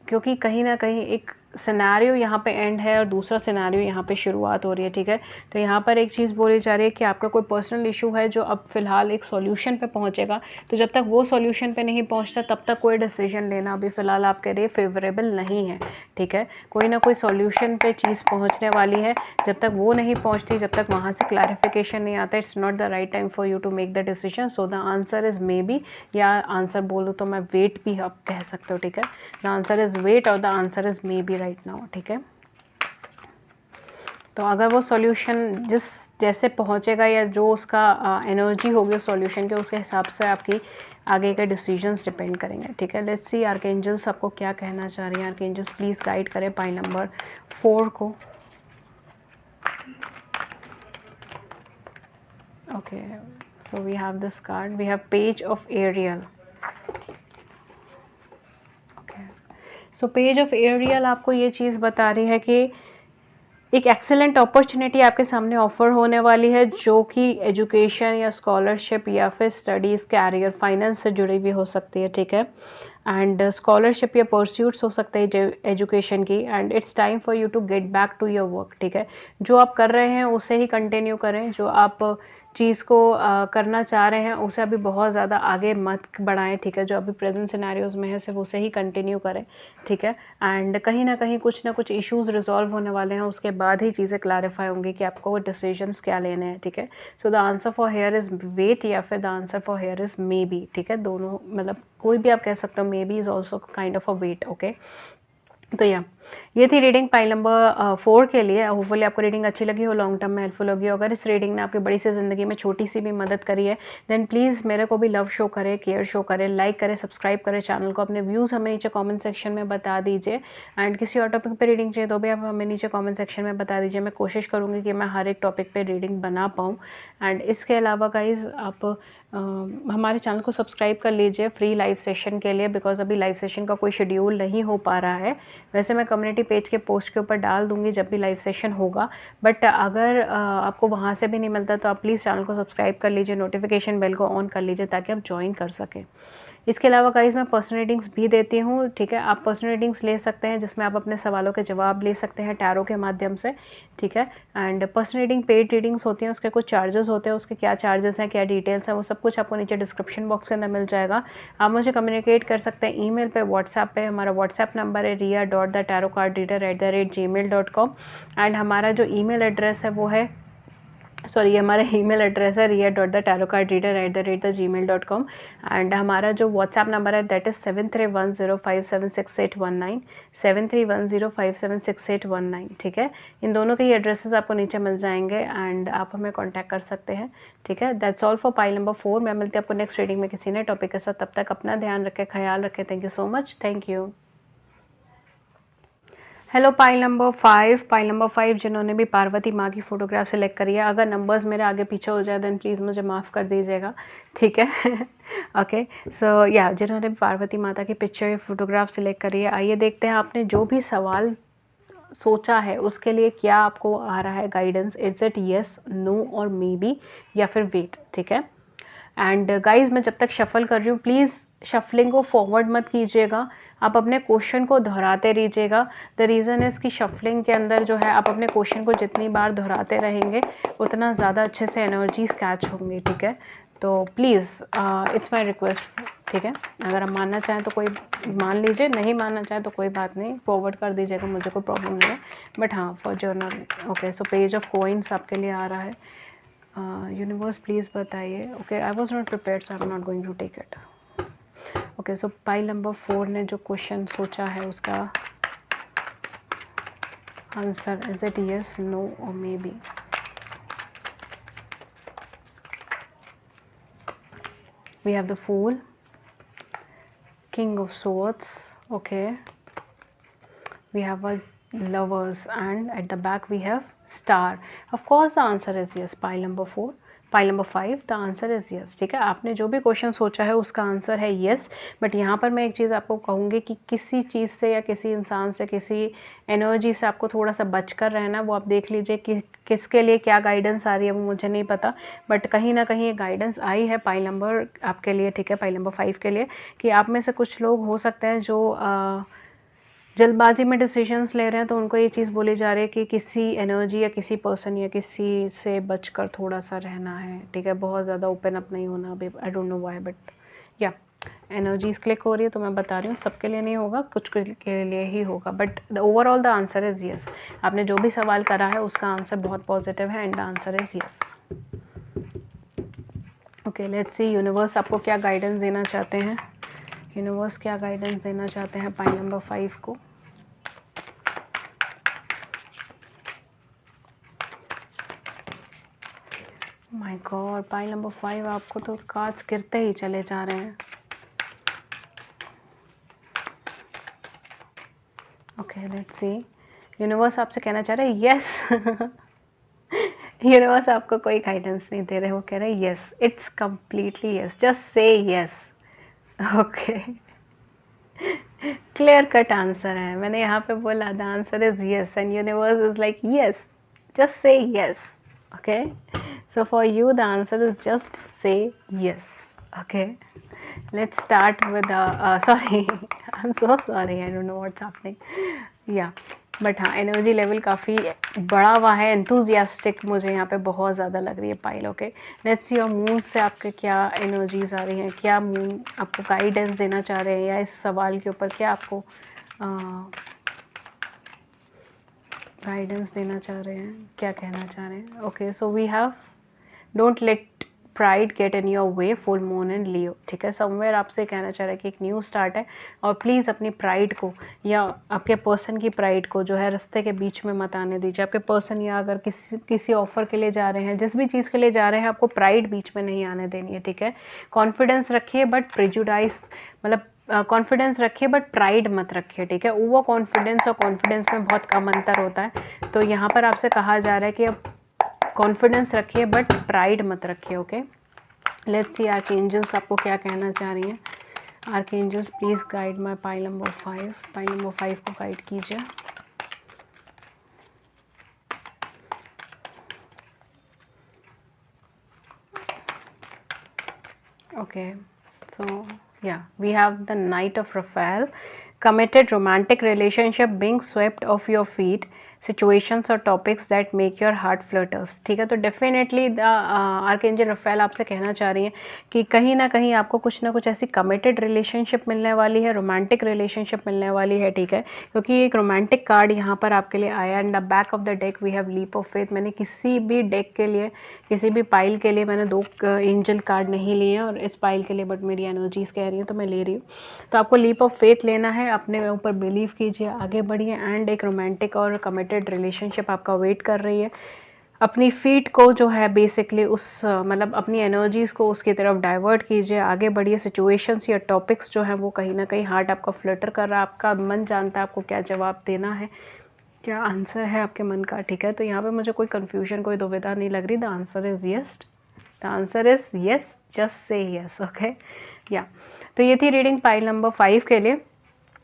क्योंकि कहीं ना कहीं एक सिनेरियो यहाँ पे एंड है और दूसरा सिनेरियो यहाँ पे शुरुआत हो रही है, ठीक है। तो यहाँ पर एक चीज़ बोली जा रही है कि आपका कोई पर्सनल इशू है जो अब फ़िलहाल एक सॉल्यूशन पे पहुँचेगा। तो जब तक वो सॉल्यूशन पे नहीं पहुँचता तब तक कोई डिसीजन लेना अभी फ़िलहाल आपके लिए फेवरेबल नहीं है, ठीक है। कोई ना कोई सॉल्यूशन पे चीज़ पहुँचने वाली है, जब तक वो नहीं पहुँचती, जब तक वहाँ से क्लैरिफिकेशन नहीं आता, it's not the right time for you to make the decision. So the answer is maybe, या आंसर बोलो तो मैं वेट भी आप कह सकते हो, ठीक है। द आंसर इज़ वेट और the answer is may be right now, ठीक है। तो अगर वो सॉल्यूशन जिस जैसे पहुंचेगा या जो उसका एनर्जी होगी सॉल्यूशन के, उसके हिसाब से आपकी आगे के डिसीजंस डिपेंड करेंगे, ठीक है। लेट्स सी आर्कएंजल्स आपको क्या कहना चाह रही हैं। आर्कएंजल्स प्लीज़ गाइड करें पाई नंबर 4 को। Okay, so we have this card, we have page of Ariel. Okay, so page of Ariel आपको ये चीज़ बता रही है कि एक एक्सेलेंट अपॉर्चुनिटी आपके सामने ऑफर होने वाली है, जो कि एजुकेशन या स्कॉलरशिप या फिर स्टडीज़, कैरियर, फाइनेंस से जुड़ी भी हो सकती है, ठीक है। एंड स्कॉलरशिप या परस्यूट्स हो सकते हैं एजुकेशन की। And it's time for you to get back to your work, ठीक है। जो आप कर रहे हैं उसे ही कंटिन्यू करें, जो आप चीज़ को करना चाह रहे हैं उसे अभी बहुत ज़्यादा आगे मत बढ़ाएं, ठीक है। जो अभी प्रेजेंट सिनेरियोज में है सिर्फ उसे ही कंटिन्यू करें, ठीक है। एंड कहीं ना कुछ इश्यूज़ रिजॉल्व होने वाले हैं, उसके बाद ही चीज़ें क्लैरिफाई होंगी कि आपको डिसीजंस क्या लेने हैं, ठीक है। So the answer for here is wait या फिर the answer for here is maybe, ठीक है। दोनों मतलब कोई भी आप कह सकते हो, maybe is also kind of a wait, okay. तो या ये थी रीडिंग पाइल नंबर 4 के लिए। होपफुली आपको रीडिंग अच्छी लगी हो, लॉन्ग टर्म में हेल्पफुल होगी। अगर इस रीडिंग ने आपकी बड़ी सी ज़िंदगी में छोटी सी भी मदद करी है देन प्लीज़ मेरे को भी लव शो करें, केयर शो करें, लाइक करें, सब्सक्राइब करें चैनल को। अपने व्यूज़ हमें नीचे कॉमेंट सेक्शन में बता दीजिए। एंड किसी और टॉपिक पर रीडिंग चाहिए तो भी आप हमें नीचे कॉमेंट सेक्शन में बता दीजिए। मैं कोशिश करूँगी कि मैं हर एक टॉपिक पर रीडिंग बना पाऊँ। एंड इसके अलावा गाइज़ आप हमारे चैनल को सब्सक्राइब कर लीजिए फ्री लाइव सेशन के लिए, बिकॉज अभी लाइव सेशन का कोई शेड्यूल नहीं हो पा रहा है। वैसे मैं कम्युनिटी पेज के पोस्ट के ऊपर डाल दूंगी जब भी लाइव सेशन होगा, बट अगर आपको वहाँ से भी नहीं मिलता तो आप प्लीज़ चैनल को सब्सक्राइब कर लीजिए, नोटिफिकेशन बेल को ऑन कर लीजिए ताकि आप ज्वाइन कर सकें। इसके अलावा गाइस मैं पर्सनल रीडिंग्स भी देती हूँ, ठीक है। आप पर्सनल रीडिंग्स ले सकते हैं जिसमें आप अपने सवालों के जवाब ले सकते हैं टैरो के माध्यम से, ठीक है। And personal reading paid readings होती हैं, उसके कुछ चार्जेस होते हैं, उसके क्या चार्जेस हैं, क्या डिटेल्स हैं, वो सब कुछ आपको नीचे डिस्क्रिप्शन बॉक्स के अंदर मिल जाएगा। आप मुझे कम्युनिकेट कर सकते हैं ईमेल पे, व्हाट्सएप पे। हमारा व्हाट्सएप नंबर है ria.thetarotcardreader@gmail.com। एंड हमारा जो ईमेल एड्रेस है वो है, सॉरी ये हमारा ईमेल एड्रेस है ria.thetarotcardreader@gmail.com। एंड हमारा जो व्हाट्सएप नंबर है दैट इज़ 7310576819, 7310576819, ठीक है। इन दोनों के ही एड्रेसेस आपको नीचे मिल जाएंगे एंड आप हमें कांटेक्ट कर सकते हैं, ठीक है। That's all for pile number 4। मैं मिलती हूँ आपको नेक्स्ट रीडिंग में किसी नए टॉपिक के साथ। तब तक अपना ध्यान रखें, ख्याल रखें। Thank you so much, thank you. Hello pile number 5, pile number 5 जिन्होंने भी पार्वती माँ की फ़ोटोग्राफ सेलेक्ट करी है, अगर नंबर्स मेरे आगे पीछे हो जाए देन प्लीज़ मुझे माफ़ कर दीजिएगा, ठीक है। ओके, सो या जिन्होंने भी पार्वती माता की पिक्चर या फोटोग्राफ सेलेक्ट करी है, आइए देखते हैं आपने जो भी सवाल सोचा है उसके लिए क्या आपको आ रहा है guidance. It's it yes, no और मे बी, या फिर वेट, ठीक है। एंड गाइज मैं जब तक शफल कर रही हूँ प्लीज़ शफलिंग को फॉरवर्ड मत कीजिएगा, आप अपने क्वेश्चन को दोहराते रहिएगा। द रीज़न इज़ कि शफलिंग के अंदर जो है आप अपने क्वेश्चन को जितनी बार दोहराते रहेंगे उतना ज़्यादा अच्छे से एनर्जीज कैच होंगी, ठीक है। तो प्लीज़ इट्स माय रिक्वेस्ट, ठीक है। अगर आप मानना चाहें तो कोई मान लीजिए, नहीं मानना चाहें तो कोई बात नहीं, फॉरवर्ड कर दीजिएगा, मुझे कोई प्रॉब्लम नहीं है। बट हाँ for journal, okay. So page of coins आपके लिए आ रहा है। यूनिवर्स प्लीज़ बताइए। Okay, I was not prepared so I am not going to take it. Okay, so pile number 4 ने जो क्वेश्चन सोचा है उसका answer is it yes, no और maybe. We have the fool, king of swords, okay, we have a lovers, and at the back we have star. Of course the answer is yes, pile number 4, pile number 5, the answer is yes, ठीक है। आपने जो भी question सोचा है उसका answer है yes। But यहाँ पर मैं एक चीज़ आपको कहूँगी कि किसी चीज़ से या किसी इंसान से, किसी एनर्जी से आपको थोड़ा सा बच कर रहना। वो आप देख लीजिए कि किसके लिए क्या गाइडेंस आ रही है, वो मुझे नहीं पता, बट कहीं ना कहीं गाइडेंस आई है पाइल नंबर आपके लिए, ठीक है, पाइल नंबर 5 के लिए, कि आप में से कुछ लोग हो सकते हैं जो जल्दबाजी में डिसीजंस ले रहे हैं, तो उनको ये चीज़ बोली जा रही है कि किसी एनर्जी या किसी पर्सन या किसी से बचकर थोड़ा सा रहना है, ठीक है। बहुत ज़्यादा ओपन अप नहीं होना अभी, आई डोंट नो व्हाई, बट या एनर्जीज क्लिक हो रही है, तो मैं बता रही हूँ सबके लिए नहीं होगा, कुछ के लिए ही होगा, but the overall the answer is yes. आपने जो भी सवाल करा है उसका आंसर बहुत पॉजिटिव है and the answer is yes. Okay, let's see universe आपको क्या गाइडेंस देना चाहते हैं। यूनिवर्स क्या गाइडेंस देना चाहते हैं पाइल नंबर 5 को। माय गॉड, पाइल नंबर 5 आपको तो कार्ड्स गिरते ही चले जा रहे हैं। ओके, लेट्स सी यूनिवर्स आपसे कहना चाह रहे हैं यस। यूनिवर्स आपको कोई गाइडेंस नहीं दे रहे, वो कह रहे हैं yes, it's completely yes, just say yes. Okay, clear cut answer है, मैंने यहाँ पे बोला the answer is yes and universe is like yes, just say yes. Okay, so for you the answer is just say yes. Okay, let's start with sorry, I'm so sorry, I don't know what's happening. Yeah, but हाँ energy level काफ़ी बड़ा हुआ है, enthusiastic मुझे यहाँ पे बहुत ज़्यादा लग रही है पाइल। ओके, लेट्स सी और मून से आपके क्या एनर्जीज आ रही हैं, क्या मून आपको गाइडेंस देना चाह रहे हैं, या इस सवाल के ऊपर क्या आपको गाइडेंस देना चाह रहे हैं, क्या कहना चाह रहे हैं। Okay, so we have don't let pride get in your way, full moon in Leo, ठीक है। समवेयर आपसे कहना चाह रहा है कि एक न्यू स्टार्ट है और प्लीज़ अपनी प्राइड को या आपके पर्सन की प्राइड को जो है रास्ते के बीच में मत आने दीजिए। आपके पर्सन या अगर किसी ऑफर के लिए जा रहे हैं, जिस भी चीज़ के लिए जा रहे हैं, आपको प्राइड बीच में नहीं आने देनी है, ठीक है। कॉन्फिडेंस रखिए बट प्रेजुडाइज मतलब कॉन्फिडेंस रखिए बट प्राइड मत रखिए, ठीक है। ओवर कॉन्फिडेंस और कॉन्फिडेंस में बहुत कम अंतर होता है। तो यहाँ पर आपसे कहा जा रहा है कि अब कॉन्फिडेंस रखिए बट प्राइड मत रखिए, ओके। लेट्स सी आर्कएंजल्स आपको क्या कहना चाह रही हैं। Archangels please guide my pile number 5, pile number 5 को गाइड कीजिए। Okay, so yeah, we have the Knight of Raphael. Committed romantic relationship being swept off your feet, situations or topics that make your heart flutters, ठीक है। तो definitely the archangel Rafale आपसे कहना चाह रही हैं कि कहीं ना कहीं आपको कुछ ना कुछ ऐसी कमिटेड रिलेशनशिप मिलने वाली है, रोमांटिक रिलेशनशिप मिलने वाली है, ठीक है। क्योंकि एक रोमांटिक कार्ड यहाँ पर आपके लिए आया। And the back of the deck we have leap of faith. मैंने किसी भी डेक के लिए, किसी भी पाइल के लिए मैंने 2 एंजल कार्ड नहीं लिए हैं और इस पाइल के लिए बट मेरी एनर्जीज कह रही हैं तो मैं ले रही हूँ। तो आपको लीप ऑफ फेथ लेना है, अपने ऊपर बिलीव कीजिए, आगे बढ़िए एंड एक रोमांटिक और कमिटेड रिलेशनशिप आपका वेट कर रही है। अपनी फीट को जो है बेसिकली उस मतलब अपनी एनर्जीज़ को उसकी तरफ डाइवर्ट कीजिए, आगे बढ़िए। सिचुएशंस या टॉपिक्स जो हैं वो कहीं ना कहीं हार्ट आपका फ्लटर कर रहा है, आपका मन जानता है आपको क्या जवाब देना है, क्या आंसर है आपके मन का, ठीक है। तो यहाँ पे मुझे कोई कन्फ्यूजन, कोई दुविधा नहीं लग रही। The answer is yes, the answer is yes, just say yes, okay या। तो ये थी रीडिंग पाइल नंबर 5 के लिए।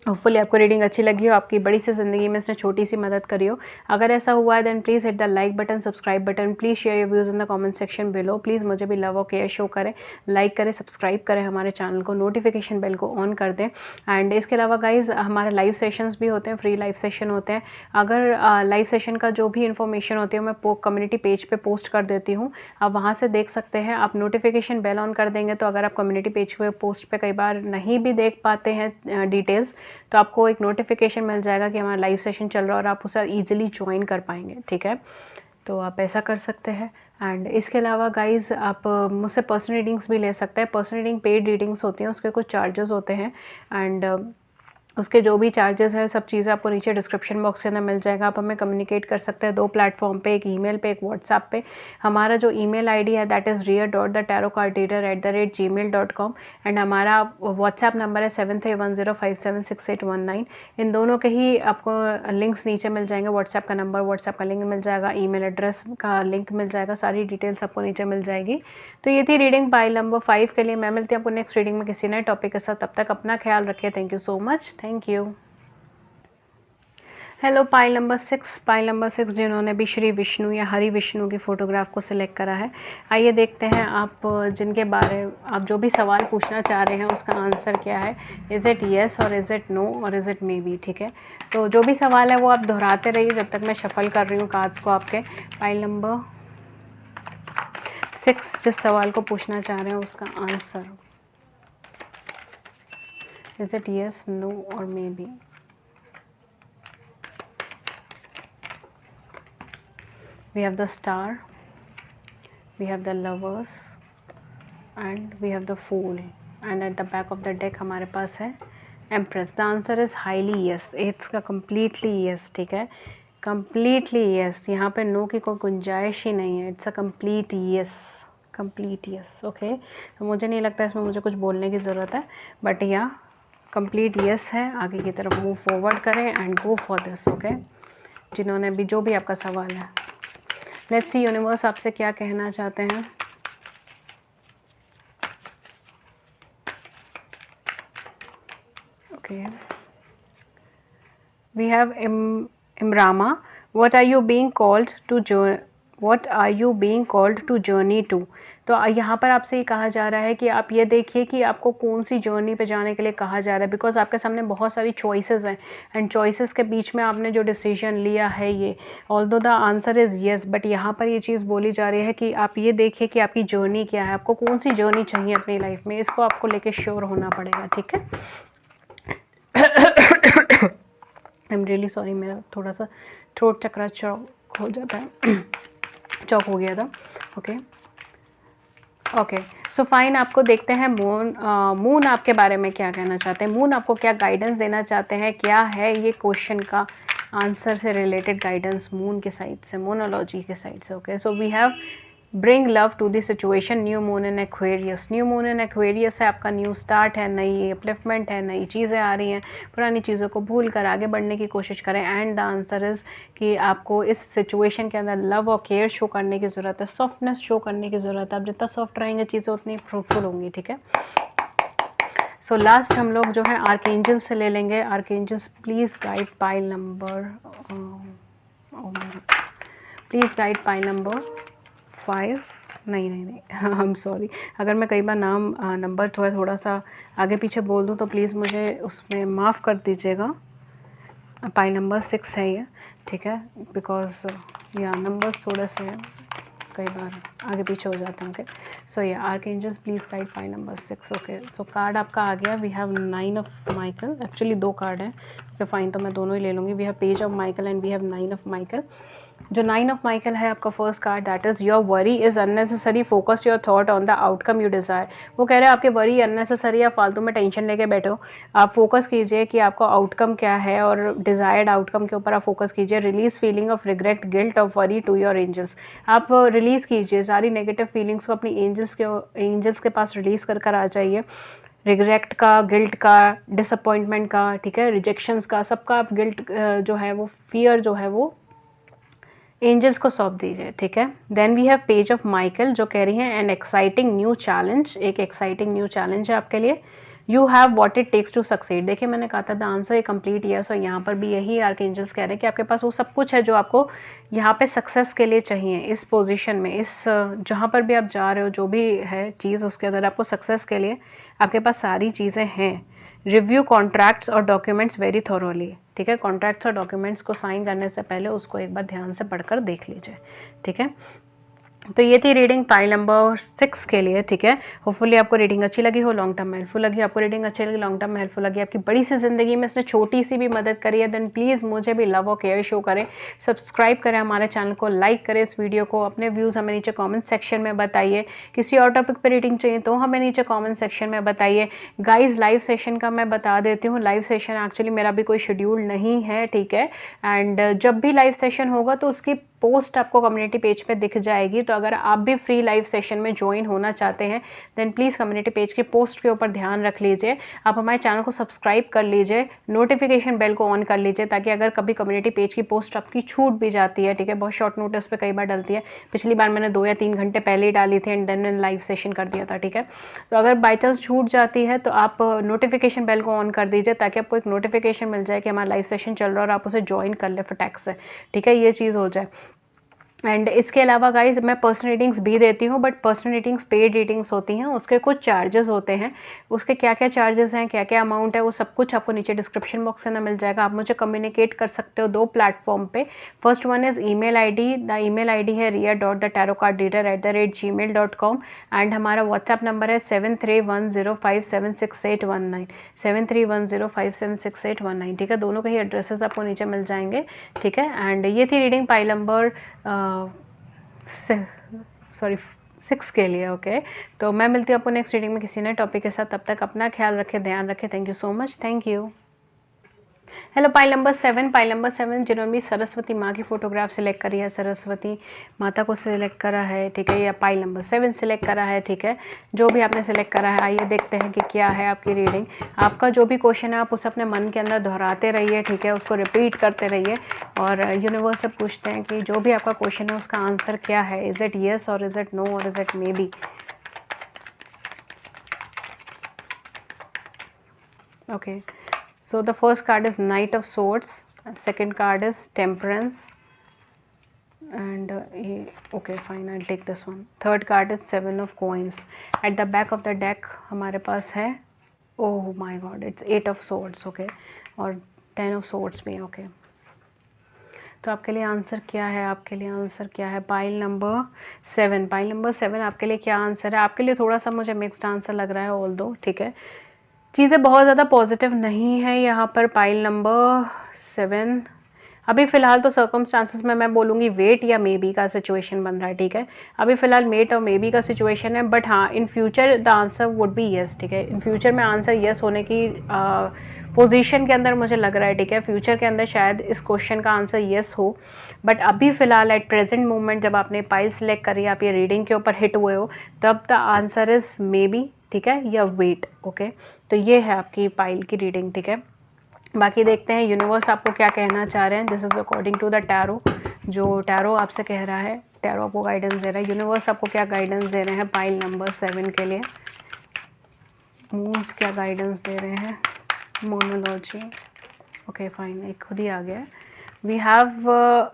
होपफुली आपको रीडिंग अच्छी लगी हो, आपकी बड़ी सी ज़िंदगी में इसने छोटी सी मदद करी हो। अगर ऐसा हुआ है then please hit the like button, subscribe button, please share your views in the comment section below. Please मुझे भी लव और केयर शो करें, लाइक करें, सब्सक्राइब करें हमारे चैनल को, नोटिफिकेशन बेल को ऑन कर दें। एंड इसके अलावा गाइज हमारे लाइव सेशंस भी होते हैं, फ्री लाइव सेशन होते हैं। अगर लाइव सेशन का जो भी इन्फॉर्मेशन होती है मैं कम्युनिटी पेज पर पोस्ट कर देती हूँ, आप वहाँ से देख सकते हैं। आप नोटिफिकेशन बेल ऑन कर देंगे तो अगर आप कम्युनिटी पेज पे पोस्ट पे कई बार नहीं भी देख पाते हैं डिटेल्स, तो आपको एक नोटिफिकेशन मिल जाएगा कि हमारा लाइव सेशन चल रहा है और आप उसे ईजिली ज्वाइन कर पाएंगे, ठीक है। तो आप ऐसा कर सकते हैं। एंड इसके अलावा गाइज आप मुझसे पर्सनल रीडिंग्स भी ले सकते हैं। पर्सनल रीडिंग पेड रीडिंग्स होती हैं, उसके कुछ चार्जेस होते हैं एंड उसके जो भी चार्जेस है सब चीज़ें आपको नीचे डिस्क्रिप्शन बॉक्स के अंदर मिल जाएगा। आप हमें कम्युनिकेट कर सकते हैं 2 प्लेटफॉर्म पे, एक ईमेल पे, एक व्हाट्सएप पे। हमारा जो ईमेल आईडी है दैट इज़ ria.thetarotcardreader@gmail.com एंड हमारा व्हाट्सएप नंबर है 7310576819। इन दोनों के ही आपको लिंक्स नीचे मिल जाएंगे। व्हाट्सएप का नंबर, व्हाट्सएप का लिंक मिल जाएगा, ईमेल एड्रेस का लिंक मिल जाएगा, सारी डिटेल्स आपको नीचे मिल जाएगी। तो ये थी रीडिंग पाइल नंबर 5 के लिए। मैं मिलती हूँ आपको नेक्स्ट रीडिंग में किसी नए टॉपिक के साथ। तब तक अपना ख्याल रखिए। Thank you so much, thank you. Hello pile number 6, pile number 6 जिन्होंने भी श्री विष्णु या हरि विष्णु की फ़ोटोग्राफ को सिलेक्ट करा है, आइए देखते हैं आप जिनके बारे आप जो भी सवाल पूछना चाह रहे हैं उसका आंसर क्या है। इज़ इट येस और इज़ इट नो और इज़ इट मे बी, ठीक है। तो जो भी सवाल है वो आप दोहराते रहिए जब तक मैं शफल कर रही हूँ कार्ड्स को आपके। पाइल नंबर 6 जिस सवाल को पूछना चाह रहे हैं उसका answer is it yes, no और maybe. We have the star, we have the lovers and we have the fool and at the back of the deck हमारे पास है Empress. The answer is highly yes, it's का completely yes, ठीक है, completely yes। यहाँ पे no की कोई गुंजाइश ही नहीं है, it's a complete yes, complete yes, okay। तो मुझे नहीं लगता इसमें मुझे कुछ बोलने की ज़रूरत है, बट या complete yes है। आगे की तरफ move forward करें and go for this, okay। जिन्होंने भी जो भी आपका सवाल है, लेट्स सी यूनिवर्स आपसे क्या कहना चाहते हैं। ओके, वी हैव इमरामा, what are you being called to journey to. तो यहाँ पर आपसे ये कहा जा रहा है कि आप ये देखिए कि आपको कौन सी जर्नी पे जाने के लिए कहा जा रहा है, बिकॉज आपके सामने बहुत सारी चॉइसेस हैं एंड चॉइसेस के बीच में आपने जो डिसीजन लिया है ये, although the answer is yes, but यहाँ पर ये चीज़ बोली जा रही है कि आप ये देखिए कि आपकी जर्नी क्या है, आपको कौन सी जर्नी चाहिए अपनी लाइफ में, इसको आपको लेके श्योर होना पड़ेगा, ठीक है। आई एम रियली सॉरी, मेरा थोड़ा सा थ्रोट चक्रा चौक हो जाता है, चौक हो गया था, ओके। ओके, सो फाइन, आपको देखते हैं मून आपके बारे में क्या कहना चाहते हैं, मून आपको क्या गाइडेंस देना चाहते हैं, क्या है ये क्वेश्चन का आंसर से रिलेटेड गाइडेंस मून के साइड से, मोनोलॉजी के साइड से। Okay, so we have bring love to the situation, new moon in Aquarius. New moon in Aquarius है, आपका न्यू स्टार्ट है, नई अपलिफ्टमेंट है, नई चीज़ें आ रही हैं, पुरानी चीज़ों को भूल कर आगे बढ़ने की कोशिश करें। एंड द आंसर इज़ कि आपको इस सिचुएशन के अंदर लव और केयर शो करने की ज़रूरत है, सॉफ्टनेस शो करने की ज़रूरत है। आप जितना सॉफ्ट रहेंगे चीज़ें उतनी फ्रूटफुल होंगी, ठीक है। सो लास्ट हम लोग जो है आर्कएंजल से ले लेंगे। Archangels please guide pile number, please guide pile number 5। नहीं, आई एम सॉरी, अगर मैं कई बार नाम नंबर थोड़ा सा आगे पीछे बोल दूँ तो प्लीज़ मुझे उसमें माफ़ कर दीजिएगा। पाइल नंबर 6 है ये, ठीक है, बिकॉज या नंबर्स थोड़े से कई बार आगे पीछे हो जाते हैं। ओके, सो ये archangels please guide pile number 6। Okay, so card आपका आ गया, we have 9 of Michael. Actually 2 card हैं, ओके फाइन, तो मैं दोनों ही ले लूँगी। We have page of Michael and we have 9 of Michael. जो 9 ऑफ माइकल है आपका first card, that is your worry is unnecessary, focus your thought on the outcome you desire. वो कह रहे हैं आपके वरी अननेसेसरी, आप फालतू में टेंशन लेके बैठे हो, आप फोकस कीजिए कि आपका आउटकम क्या है और डिज़ायर्ड आउटकम के ऊपर आप फोकस कीजिए। Release feeling of regret, guilt of worry to your angels. आप रिलीज़ कीजिए सारी नेगेटिव फीलिंग्स को अपनी एंजल्स के पास रिलीज़ कर आ जाइए। रिग्रेट का, गिल्ट का, डिसअपॉइंटमेंट का, ठीक है, रिजेक्शंस का, सबका आप गिल्ट जो है वो, फियर जो है वो एंजल्स को सौंप दीजिए, ठीक है। Then we have page of Michael जो कह रही हैं एन एक्साइटिंग न्यू चैलेंज, एक एक्साइटिंग न्यू चैलेंज है आपके लिए। You have what it takes to succeed. देखिए मैंने कहा था the answer a complete yes, और यहाँ पर भी यही आर्कएंजल्स कह रहे हैं कि आपके पास वो सब कुछ है जो आपको यहाँ पे सक्सेस के लिए चाहिए, इस पोजीशन में, इस जहाँ पर भी आप जा रहे हो, जो भी है चीज़ उसके अंदर आपको सक्सेस के लिए आपके पास सारी चीज़ें हैं। रिव्यू कॉन्ट्रैक्ट्स और डॉक्यूमेंट्स वेरी थॉरोली, ठीक है, कॉन्ट्रैक्ट्स और डॉक्यूमेंट्स को साइन करने से पहले उसको एक बार ध्यान से पढ़कर देख लीजिए, ठीक है। तो ये थी रीडिंग पाइल नंबर 6 के लिए, ठीक है। होपफुली आपको रीडिंग अच्छी लगी हो, लॉन्ग टर्म में हेल्पफुल लगी, आपको रीडिंग अच्छी लगी, लॉन्ग टर्म में हेल्पफुल लगी, आपकी बड़ी सी ज़िंदगी में इसने छोटी सी भी मदद करी है, देन प्लीज़ मुझे भी लव और केयर शो करें, सब्सक्राइब करें हमारे चैनल को, लाइक करें इस वीडियो को, अपने व्यूज़ हमें नीचे कॉमेंट सेक्शन में बताइए। किसी और टॉपिक पर रीडिंग चाहिए तो हमें नीचे कॉमेंट सेक्शन में बताइए। गाइज लाइव सेशन का मैं बता देती हूँ, लाइव सेशन एक्चुअली मेरा भी कोई शेड्यूल नहीं है, ठीक है, एंड जब भी लाइव सेशन होगा तो उसकी पोस्ट आपको कम्युनिटी पेज पे दिख जाएगी। तो अगर आप भी फ्री लाइव सेशन में ज्वाइन होना चाहते हैं देन प्लीज़ कम्युनिटी पेज की पोस्ट के ऊपर ध्यान रख लीजिए। आप हमारे चैनल को सब्सक्राइब कर लीजिए, नोटिफिकेशन बेल को ऑन कर लीजिए, ताकि अगर कभी कम्युनिटी पेज की पोस्ट आपकी छूट भी जाती है, ठीक है, बहुत शॉर्ट नोटिस पे कई बार डलती है, पिछली बार मैंने 2 या 3 घंटे पहले ही डाली थी एंड देन मैंने लाइव सेशन कर दिया था, ठीक है। तो अगर बाई चांस छूट जाती है तो आप नोटिफिकेशन बेल को ऑन कर दीजिए, ताकि आपको एक नोटिफिकेशन मिल जाए कि हमारा लाइव सेशन चल रहा है और आप उसे ज्वाइन कर ले फटाक से, ठीक है, ये चीज़ हो जाए। एंड इसके अलावा गाइज मैं पर्सनल रीडिंग्स भी देती हूँ, but personal readings paid readings होती हैं, उसके कुछ चार्जेस होते हैं, उसके क्या क्या चार्जेस हैं, क्या क्या अमाउंट है, वो सब कुछ आपको नीचे डिस्क्रिप्शन बॉक्स के अंदर मिल जाएगा। आप मुझे कम्युनिकेट कर सकते हो 2 प्लेटफॉर्म पे। First one is email ID, the email ID है ria.thetarotcardreader@gmail.com एंड हमारा व्हाट्सएप नंबर है 7310576819, 7310576819, ठीक है, दोनों के ही एड्रेसेस आपको नीचे मिल जाएंगे, ठीक है। एंड ये थी रीडिंग पाइल नंबर 6 के लिए, ओके। तो मैं मिलती हूँ आपको नेक्स्ट रीडिंग में किसी नए टॉपिक के साथ, तब तक अपना ख्याल रखें, ध्यान रखें। Thank you so much, thank you. Hello pile number 7, जिन्होंने भी सरस्वती माँ की फोटोग्राफ सिलेक्ट करी है, सरस्वती माता को सिलेक्ट करा है, ठीक है, या पाइल नंबर 7 सिलेक्ट करा है, ठीक है, जो भी आपने सिलेक्ट करा है, आइए देखते हैं कि क्या है आपकी रीडिंग। आपका जो भी क्वेश्चन है आप उसे अपने मन के अंदर दोहराते रहिए, ठीक है, उसको रिपीट करते रहिए और यूनिवर्स से पूछते हैं कि जो भी आपका क्वेश्चन है उसका आंसर क्या है, इज़ इट येस और इज़ इट नो और is it may be. Okay, so the first card is Knight of Swords, second card is Temperance, and okay fine, I'll take this one. Third card is 7 of Coins. At the back of the deck हमारे पास है, oh my god, it's 8 of Swords, okay, और 10 of Swords भी, okay। तो आपके लिए answer क्या है, आपके लिए आंसर क्या है पाइल नंबर 7, पाइल नंबर 7 आपके लिए क्या आंसर है। आपके लिए थोड़ा सा मुझे मिक्स्ड आंसर लग रहा है ऑल दो, ठीक है, चीज़ें बहुत ज़्यादा पॉजिटिव नहीं है यहाँ पर पाइल नंबर 7। अभी फ़िलहाल तो सर्कमस्टांसेस में मैं बोलूँगी वेट या मे बी का सिचुएशन बन रहा है, ठीक है। अभी फ़िलहाल मेट और मे बी का सिचुएशन है, बट हाँ in future the answer would be yes, ठीक है। इन फ्यूचर में आंसर येस होने की पोजीशन के अंदर मुझे लग रहा है, ठीक है। फ्यूचर के अंदर शायद इस क्वेश्चन का आंसर येस हो, बट अभी फ़िलहाल एट प्रेजेंट मोमेंट जब आपने पाइल सेलेक्ट करी, आप ये रीडिंग के ऊपर हिट हुए हो, तब the answer is maybe, ठीक है, या वेट, ओके। तो ये है आपकी पाइल की रीडिंग, ठीक है। बाकी देखते हैं यूनिवर्स आपको क्या कहना चाह रहे हैं। This is according to the tarot, जो टैरो आपसे कह रहा है, टैरो आपको गाइडेंस दे रहा है। यूनिवर्स आपको क्या गाइडेंस दे रहे हैं पाइल नंबर 7 के लिए, मून्स क्या गाइडेंस दे रहे हैं, मोनोलॉजी, ओके फाइन, एक खुद ही आ गया है। We have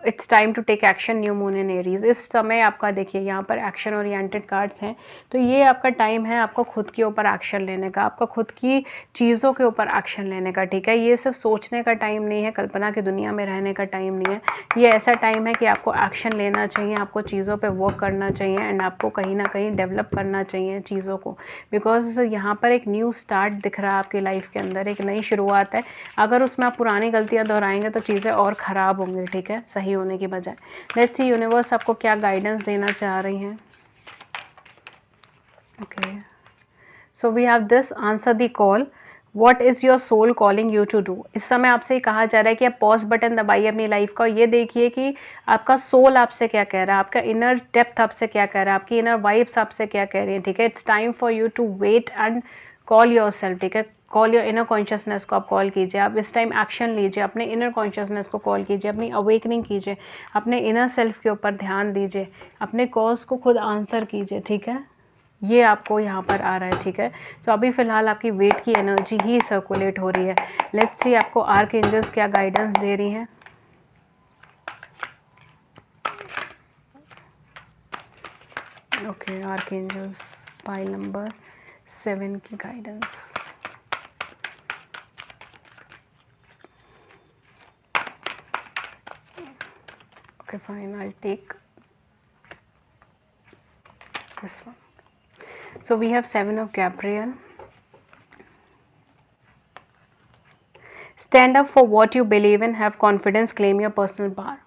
it's time to take action, new moon in Aries. इस समय आपका देखिए यहाँ पर एक्शन ओरिएंटेड कार्ड्स हैं, तो ये आपका टाइम है आपको खुद के ऊपर एक्शन लेने का, आपका खुद की चीज़ों के ऊपर एक्शन लेने का, ठीक है। ये सिर्फ सोचने का टाइम नहीं है, कल्पना की दुनिया में रहने का टाइम नहीं है। ये ऐसा टाइम है कि आपको एक्शन लेना चाहिए, आपको चीज़ों पर वर्क करना चाहिए एंड आपको कहीं ना कहीं डेवलप करना चाहिए चीज़ों को, बिकॉज यहाँ पर एक न्यू स्टार्ट दिख रहा है आपकी लाइफ के अंदर, एक नई शुरुआत है। अगर उसमें आप पुरानी गलतियाँ दोहराएंगे तो चीज़ें और ख़राब होंगी, ठीक है, सही होने की बजाय। लेट्स सी यूनिवर्स आपको क्या गाइडेंस देना चाह रही हैं। Okay, so we have this, answer the call, what is your soul calling you to do. इस समय आपसे ये कहा जा रहा है कि आप पॉज बटन दबाइए अपनी लाइफ का, ये देखिए कि आपका सोल आपसे क्या कह रहा है, आपका इनर डेप्थ आपसे क्या कह रहा है, आपकी इनर वाइब्स आपसे क्या कह रही है, ठीक है। It's time for you to wait and call yourself, ठीक है। कॉल योर इनर कॉन्शियसनेस को आप कॉल कीजिए, आप इस टाइम एक्शन लीजिए, अपने इनर कॉन्शियसनेस को कॉल कीजिए, अपनी अवेकनिंग कीजिए, अपने इनर सेल्फ के ऊपर ध्यान दीजिए, अपने कॉज को खुद आंसर कीजिए, ठीक है। ये आपको यहाँ पर आ रहा है, ठीक है। तो अभी फ़िलहाल आपकी वेट की एनर्जी ही सर्कुलेट हो रही है। लेट्स सी आपको आर्क एंजल्स क्या गाइडेंस दे रही हैं। Okay, archangels pile number 7 की guidance. Okay, fine, I'll take this one. So we have 7 of Gabriel. Stand up for what you believe in, have confidence, claim your personal power.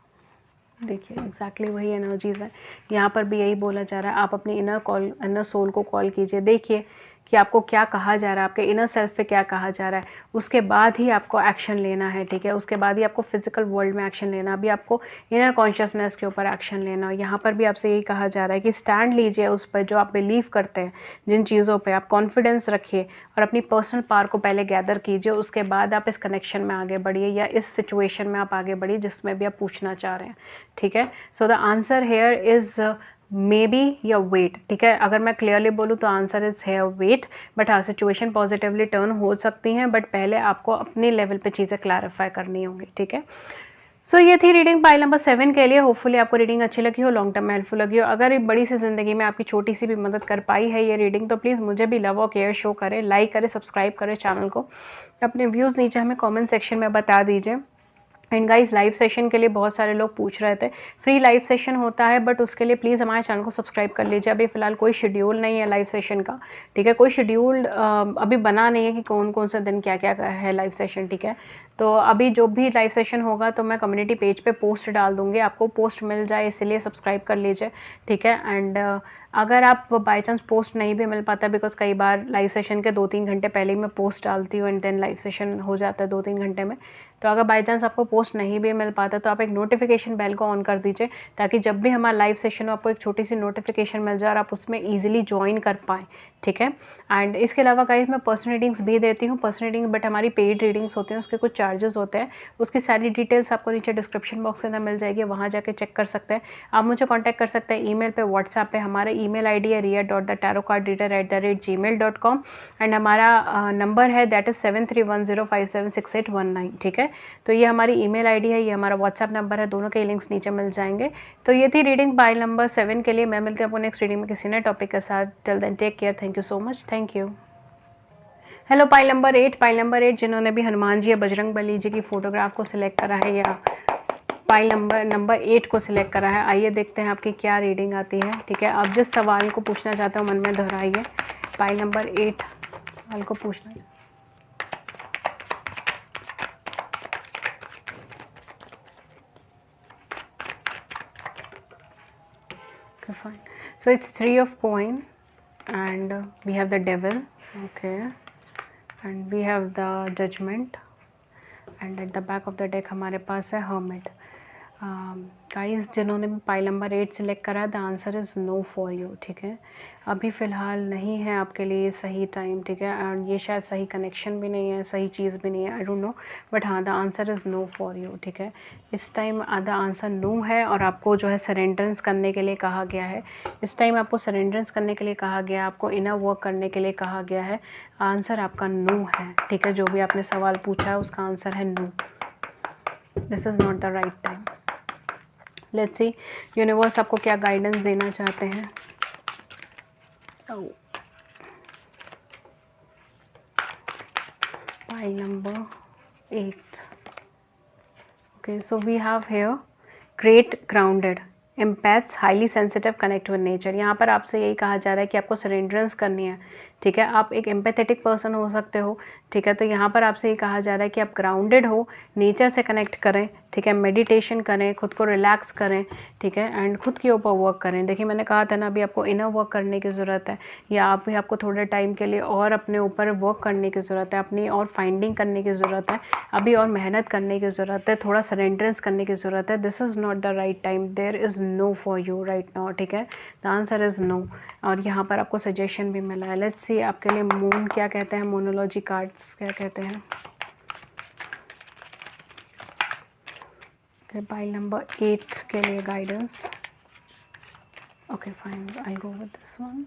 देखिए exactly वही energies है, यहाँ पर भी यही बोला जा रहा है, आप अपनी इनर सोल को कॉल कीजिए, देखिए कि आपको क्या कहा जा रहा है, आपके इनर सेल्फ पे क्या कहा जा रहा है, उसके बाद ही आपको एक्शन लेना है, ठीक है। उसके बाद ही आपको फिजिकल वर्ल्ड में एक्शन लेना, अभी आपको इनर कॉन्शियसनेस के ऊपर एक्शन लेना। यहाँ पर भी आपसे यही कहा जा रहा है कि स्टैंड लीजिए उस पर जो आप बिलीव करते हैं, जिन चीज़ों पर आप कॉन्फिडेंस रखिए और अपनी पर्सनल पावर को पहले गैदर कीजिए, उसके बाद आप इस कनेक्शन में आगे बढ़िए या इस सिचुएशन में आप आगे बढ़िए जिसमें भी आप पूछना चाह रहे हैं, ठीक है। So the answer here is maybe या वेट, ठीक है। अगर मैं क्लियरली बोलूँ तो answer is here wait, but हाँ सिचुएशन पॉजिटिवली टर्न हो सकती हैं, बट पहले आपको अपने लेवल पे चीज़ें क्लैरिफाई करनी होंगी, ठीक है। सो ये थी रीडिंग पाइल नंबर 7 के लिए। होपफुली आपको रीडिंग अच्छी लगी हो, लॉन्ग टर्म में हेल्पफुल लगी हो। अगर एक बड़ी सी ज़िंदगी में आपकी छोटी सी भी मदद कर पाई है ये रीडिंग, तो प्लीज़ मुझे भी लव और केयर शो करें, लाइक करें, सब्सक्राइब करें चैनल को, अपने व्यूज़ नीचे हमें कॉमेंट सेक्शन में बता दीजिए। एंड गाइस, लाइव सेशन के लिए बहुत सारे लोग पूछ रहे थे, फ्री लाइव सेशन होता है, बट उसके लिए प्लीज़ हमारे चैनल को सब्सक्राइब कर लीजिए। अभी फ़िलहाल कोई शेड्यूल नहीं है लाइव सेशन का, ठीक है। कोई शेड्यूल अभी बना नहीं है कि कौन कौन से दिन क्या क्या है लाइव सेशन, ठीक है। तो अभी जो भी लाइव सेशन होगा तो मैं कम्युनिटी पेज पे पोस्ट डाल दूँगी, आपको पोस्ट मिल जाए इसलिए सब्सक्राइब कर लीजिए, ठीक है। एंड अगर आप बाई चांस पोस्ट नहीं भी मिल पाता, बिकॉज कई बार लाइव सेशन के 2-3 घंटे पहले ही मैं पोस्ट डालती हूँ एंड देन लाइव सेशन हो जाता है 2-3 घंटे में, तो अगर बाई चांस आपको पोस्ट नहीं भी मिल पाता तो आप एक नोटिफिकेशन बेल को ऑन कर दीजिए, ताकि जब भी हमारा लाइव सेशन हो आपको एक छोटी सी नोटिफिकेशन मिल जाए और आप उसमें ईजिली ज्वाइन कर पाएँ, ठीक है। एंड इसके अलावा गाइस मैं पर्सनल रीडिंग्स भी देती हूँ, पर्सनल रीडिंग बट हमारी पेड रीडिंग्स होते हैं, उसके कुछ चार्जेस होते हैं, उसकी सारी डिटेल्स आपको नीचे डिस्क्रिप्शन बॉक्स के अंदर मिल जाएगी, वहाँ जाके चेक कर सकते हैं। आप मुझे कॉन्टैक्ट कर सकते हैं ईमेल पे, व्हाट्सएप पे। हमारा ईमेल आईडी है ria.thetarotcardreader@gmail.com एंड हमारा नंबर है दैट इज़ 7310576819, ठीक है। तो ये हमारी ईमेल आईडी है, ये हमारा व्हाट्सएप नंबर है, दोनों के लिंक्स नीचे मिल जाएंगे। तो ये थी रीडिंग पाइल नंबर 7 के लिए। मैं मिलती हूँ आपको नेक्स्ट रीडिंग में किसी नए टॉपिक के साथ। Till then take care, thank you so much, thank you. Hello pile number 8, pile number 8 जिन्होंने भी हनुमान जी या बजरंग बली जी की फोटोग्राफ को सिलेक्ट करा है या पाइल नंबर 8 को सिलेक्ट करा है, आइए देखते हैं आपकी क्या रीडिंग आती है, ठीक है। आप जिस सवाल को पूछना चाहते हो मन में दोहराइए। पाइल नंबर 8 सवाल को पूछना है। Okay, fine. So it's 3 of coin and we have the devil. Okay, and we have the judgment and at the back of the deck हमारे पास है hermit. गाइस जिन्होंने भी पाइल नंबर 8 सिलेक्ट करा, the answer is no for you. ठीक है, अभी फ़िलहाल नहीं है आपके लिए सही टाइम. ठीक है, और ये शायद सही कनेक्शन भी नहीं है, सही चीज़ भी नहीं है, आई डोंट नो, बट हाँ the answer is no for you. ठीक है, इस टाइम द आंसर नो है और आपको जो है सरेंडरेंस करने के लिए कहा गया है. इस टाइम आपको सरेंडरेंस करने के लिए कहा गया है, आपको इनर वर्क करने के लिए कहा गया है. आंसर आपका नो है. ठीक है, जो भी आपने सवाल पूछा है उसका आंसर है no. This is not the right time. Let's see universe आपको क्या गाइडेंस देना चाहते हैं. Pile number 8. Okay, so we have here great grounded empaths highly sensitive connect with nature. यहाँ पर आपसे यही कहा जा रहा है कि आपको सरेंडरेंस करनी है. ठीक है, आप एक एम्पैथेटिक पर्सन हो सकते हो. ठीक है, तो यहाँ पर आपसे ये कहा जा रहा है कि आप ग्राउंडेड हो, नेचर से कनेक्ट करें. ठीक है, मेडिटेशन करें, खुद को रिलैक्स करें. ठीक है, एंड खुद के ऊपर वर्क करें. देखिए मैंने कहा था ना, अभी आपको इनर वर्क करने की ज़रूरत है, या आपको थोड़े टाइम के लिए और अपने ऊपर वर्क करने की ज़रूरत है, अपनी और फाइंडिंग करने की ज़रूरत है, अभी और मेहनत करने की ज़रूरत है, थोड़ा सरेंडरेंस करने की ज़रूरत है. This is not the right time. There is no for you right now. ठीक है, द आंसर इज़ नो. और यहाँ पर आपको सजेशन भी मिला है. लेट्स सी आपके लिए मून क्या कहते हैं, मोनोलॉजी कार्ड्स क्या कहते हैं. पाइल नंबर 8 के लिए guidance. Okay fine, I go with this one.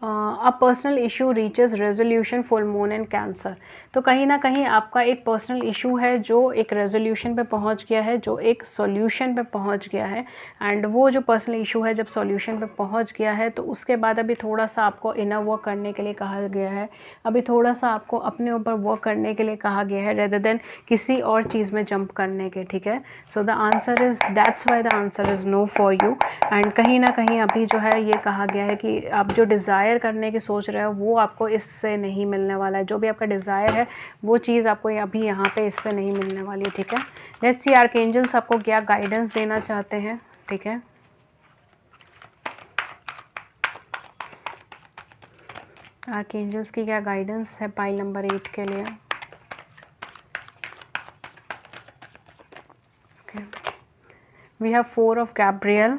A personal issue reaches resolution full moon and cancer. तो कहीं ना कहीं आपका एक पर्सनल इशू है जो एक रेजोल्यूशन पे पहुंच गया है, जो एक सॉल्यूशन पे पहुंच गया है. एंड वो जो पर्सनल इशू है जब सॉल्यूशन पे पहुंच गया है तो उसके बाद अभी थोड़ा सा आपको इनर वर्क करने के लिए कहा गया है. अभी थोड़ा सा आपको अपने ऊपर वर्क करने के लिए कहा गया है रेदर देन किसी और चीज़ में जंप करने के. ठीक है, so the answer is, that's why the answer is no for you. And कहीं ना कहीं अभी जो है ये कहा गया है कि आप जो डिज़ायर करने की सोच रहे हो वो आपको इससे नहीं मिलने वाला है. जो भी आपका डिज़ायर है वो चीज़ आपको अभी यहाँ पे इससे नहीं मिलने वाली है. ठीक है, लेट्स सी आर्कएंजल्स आपको क्या गाइडेंस देना चाहते हैं. ठीक है, आर्कएंजल्स की क्या गाइडेंस है पाइल नंबर 8 के लिए. We have 4 of Gabriel.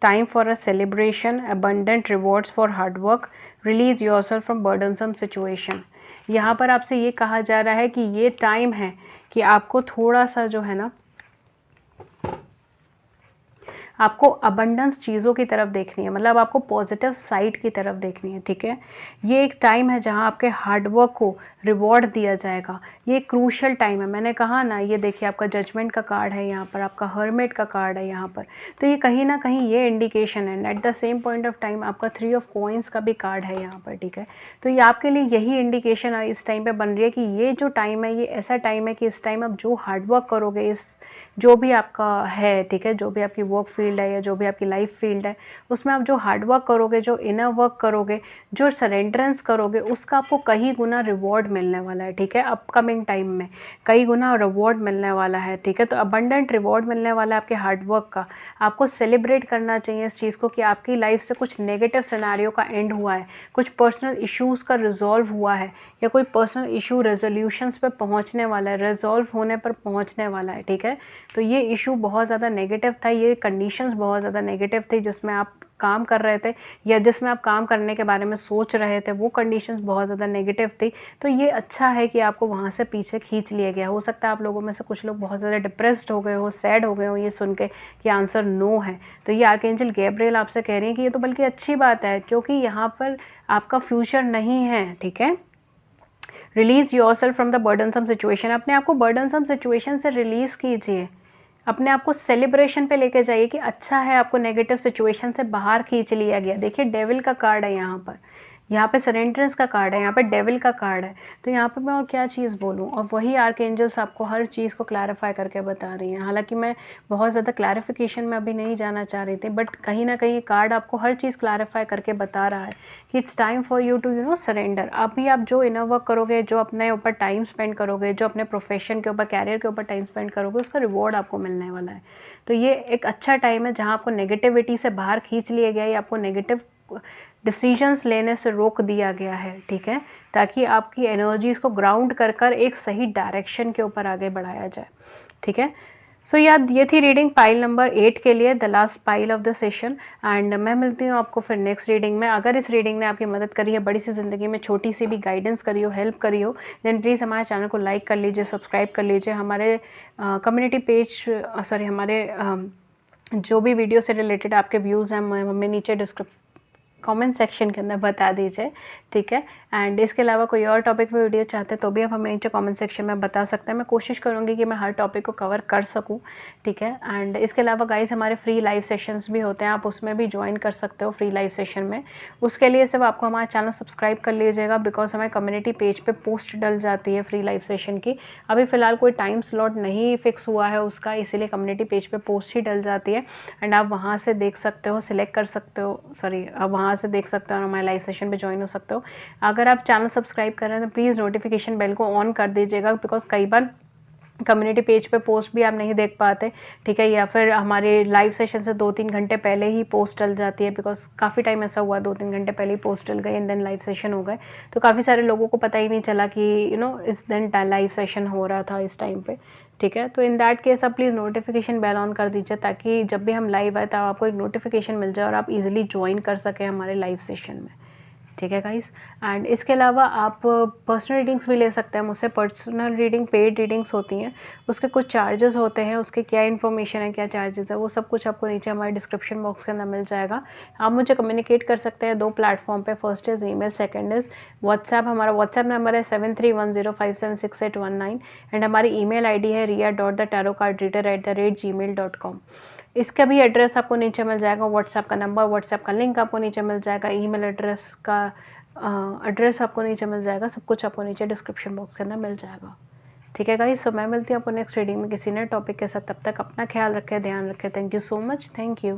Time for a celebration, abundant rewards for hard work, release yourself from burdensome situation. यहाँ पर आपसे ये कहा जा रहा है कि ये टाइम है कि आपको थोड़ा सा जो है ना, आपको अबंडेंस चीज़ों की तरफ देखनी है, मतलब आपको पॉजिटिव साइड की तरफ देखनी है. ठीक है, ये एक टाइम है जहाँ आपके हार्डवर्क को रिवॉर्ड दिया जाएगा. ये क्रूशल टाइम है. मैंने कहा ना, ये देखिए आपका जजमेंट का कार्ड है यहाँ पर, आपका हर्मिट का कार्ड है यहाँ पर. तो ये कहीं ना कहीं ये इंडिकेशन है. At the same point of time आपका 3 ऑफ कॉइन्स का भी कार्ड है यहाँ पर. ठीक है, तो ये आपके लिए यही इंडिकेशन इस टाइम पर बन रही है कि ये जो टाइम है ये ऐसा टाइम है कि इस टाइम आप जो हार्डवर्क करोगे, इस जो भी आपका है, ठीक है, जो भी आपकी वर्क फील्ड है या जो भी आपकी लाइफ फील्ड है, उसमें आप जो हार्ड वर्क करोगे, जो इनर वर्क करोगे, जो सरेंडरेंस करोगे, उसका आपको कई गुना रिवॉर्ड मिलने वाला है. ठीक है, अपकमिंग टाइम में कई गुना रिवॉर्ड मिलने वाला है. ठीक है, तो अबंडेंट रिवॉर्ड मिलने वाला है आपके हार्ड वर्क का. आपको सेलिब्रेट करना चाहिए इस चीज़ को कि आपकी लाइफ से कुछ नेगेटिव सिनेरियो का एंड हुआ है, कुछ पर्सनल इश्यूज़ का रिजॉल्व हुआ है, या कोई पर्सनल इशू रेजोल्यूशंस पे पहुंचने वाला है, रिजॉल्व होने पर पहुंचने वाला है. ठीक है, तो ये इशू बहुत ज़्यादा नेगेटिव था, ये कंडीशंस बहुत ज़्यादा नेगेटिव थी जिसमें आप काम कर रहे थे या जिसमें आप काम करने के बारे में सोच रहे थे, वो कंडीशंस बहुत ज़्यादा नेगेटिव थी. तो ये अच्छा है कि आपको वहाँ से पीछे खींच लिया गया. हो सकता है आप लोगों में से कुछ लोग बहुत ज़्यादा डिप्रेस्ड हो गए हो, सैड हो गए हो ये सुन के कि आंसर नो है. तो ये आर्कएंजल गैब्रियल आपसे कह रही हैं कि ये तो बल्कि अच्छी बात है, क्योंकि यहाँ पर आपका फ्यूचर नहीं है. ठीक है, release yourself from the burdensome situation. अपने आप को बर्डनसम सिचुएशन से रिलीज़ कीजिए, अपने आप को सेलिब्रेशन पे लेके जाइए कि अच्छा है आपको नेगेटिव सिचुएशन से बाहर खींच लिया गया. देखिए डेविल का कार्ड है यहाँ पर. यहाँ पे सरेंडरेंस का कार्ड है, यहाँ पे डेविल का कार्ड है। तो यहाँ पे मैं और क्या चीज़ बोलूँ, और वही आर्कएंजल्स आपको हर चीज़ को क्लैरिफाई करके बता रही हैं। हालांकि मैं बहुत ज़्यादा क्लैरिफिकेशन में अभी नहीं जाना चाह रही थी, बट कहीं ना कहीं कार्ड आपको हर चीज़ क्लैरिफाई करके बता रहा है कि it's time for you to surrender. अभी आप जो इनर वर्क करोगे, जो अपने ऊपर टाइम स्पेंड करोगे, जो अपने प्रोफेशन के ऊपर, कैरियर के ऊपर टाइम स्पेंड करोगे, उसका रिवॉर्ड आपको मिलने वाला है। तो ये एक अच्छा टाइम है जहाँ आपको नेगेटिविटी से बाहर खींच लिया गया है, आपको नेगेटिव डिसीजंस लेने से रोक दिया गया है, ठीक है, ताकि आपकी एनर्जीज़ को ग्राउंड कर कर एक सही डायरेक्शन के ऊपर आगे बढ़ाया जाए, ठीक है। सो यार ये थी रीडिंग पाइल नंबर 8 के लिए, the last pile of the session. And मैं मिलती हूँ आपको फिर नेक्स्ट रीडिंग में। अगर इस रीडिंग ने आपकी मदद करी है, बड़ी सी ज़िंदगी में छोटी सी भी गाइडेंस करी हो, हेल्प करी हो, देन प्लीज़ हमारे चैनल को लाइक कर लीजिए, सब्सक्राइब कर लीजिए। हमारे कम्युनिटी पेज, सॉरी, हमारे जो भी वीडियो से रिलेटेड आपके व्यूज़ हैं हमें नीचे कमेंट सेक्शन के अंदर बता दीजिए, ठीक है। एंड इसके अलावा कोई और टॉपिक में वीडियो चाहते हैं तो भी आप हमें नीचे कमेंट सेक्शन में बता सकते हैं। मैं कोशिश करूँगी कि मैं हर टॉपिक को कवर कर सकूँ, ठीक है। एंड इसके अलावा गाइस हमारे फ्री लाइव सेशंस भी होते हैं, आप उसमें भी ज्वाइन कर सकते हो फ्री लाइव सेशन में। उसके लिए सिर्फ आपको हमारा चैनल सब्सक्राइब कर लीजिएगा, बिकॉज हमारे कम्युनिटी पेज पर पोस्ट डल जाती है फ्री लाइव सेशन की। अभी फ़िलहाल कोई टाइम स्लॉट नहीं फिक्स हुआ है उसका, इसीलिए कम्युनिटी पेज पर पोस्ट ही डल जाती है। एंड आप वहाँ से देख सकते हो, सिलेक्ट कर सकते हो, सॉरी, आप वहाँ से देख सकते हो और हमारे लाइव सेशन पे ज्वाइन हो सकते हो। अगर आप चैनल सब्सक्राइब कर रहे हैं तो प्लीज़ नोटिफिकेशन बेल को ऑन कर दीजिएगा, बिकॉज कई बार कम्युनिटी पेज पे पोस्ट भी आप नहीं देख पाते, ठीक है, या फिर हमारे लाइव सेशन से 2-3 घंटे पहले ही पोस्ट डल जाती है, बिकॉज काफ़ी टाइम ऐसा हुआ 2-3 घंटे पहले ही पोस्ट डल गई एंड देन लाइव सेशन हो गए। तो काफ़ी सारे लोगों को पता ही नहीं चला कि इस दिन लाइव सेशन हो रहा था इस टाइम पे, ठीक है। तो इन दैट केस आप प्लीज़ नोटिफिकेशन बेल ऑन कर दीजिए, ताकि जब भी हम लाइव आए तब आपको एक नोटिफिकेशन मिल जाए और आप इजीली ज्वाइन कर सकें हमारे लाइव सेशन में, ठीक है गाइस। एंड इसके अलावा आप पर्सनल रीडिंग्स भी ले सकते हैं मुझसे। पर्सनल रीडिंग पेड रीडिंग्स होती हैं, उसके कुछ चार्जेस होते हैं, उसके क्या इन्फॉर्मेशन है, क्या चार्जेस है, वो सब कुछ आपको नीचे हमारे डिस्क्रिप्शन बॉक्स के अंदर मिल जाएगा। आप मुझे कम्युनिकेट कर सकते हैं 2 प्लेटफॉर्म पे, first is email, second is WhatsApp. हमारा व्हाट्सएप नंबर है 7310576819 एंड हमारी ईमेल आईडी है ria.thetarotcardreader@gmail.com। इसका भी एड्रेस आपको नीचे मिल जाएगा, व्हाट्सएप का नंबर, व्हाट्सएप का लिंक आपको नीचे मिल जाएगा, ईमेल एड्रेस का एड्रेस आपको नीचे मिल जाएगा, सब कुछ आपको नीचे डिस्क्रिप्शन बॉक्स के अंदर मिल जाएगा, ठीक है गाइस। सो मैं मिलती हूँ आपको नेक्स्ट रीडिंग में किसी नए टॉपिक के साथ। तब तक अपना ख्याल रखें, ध्यान रखें। Thank you so much, thank you.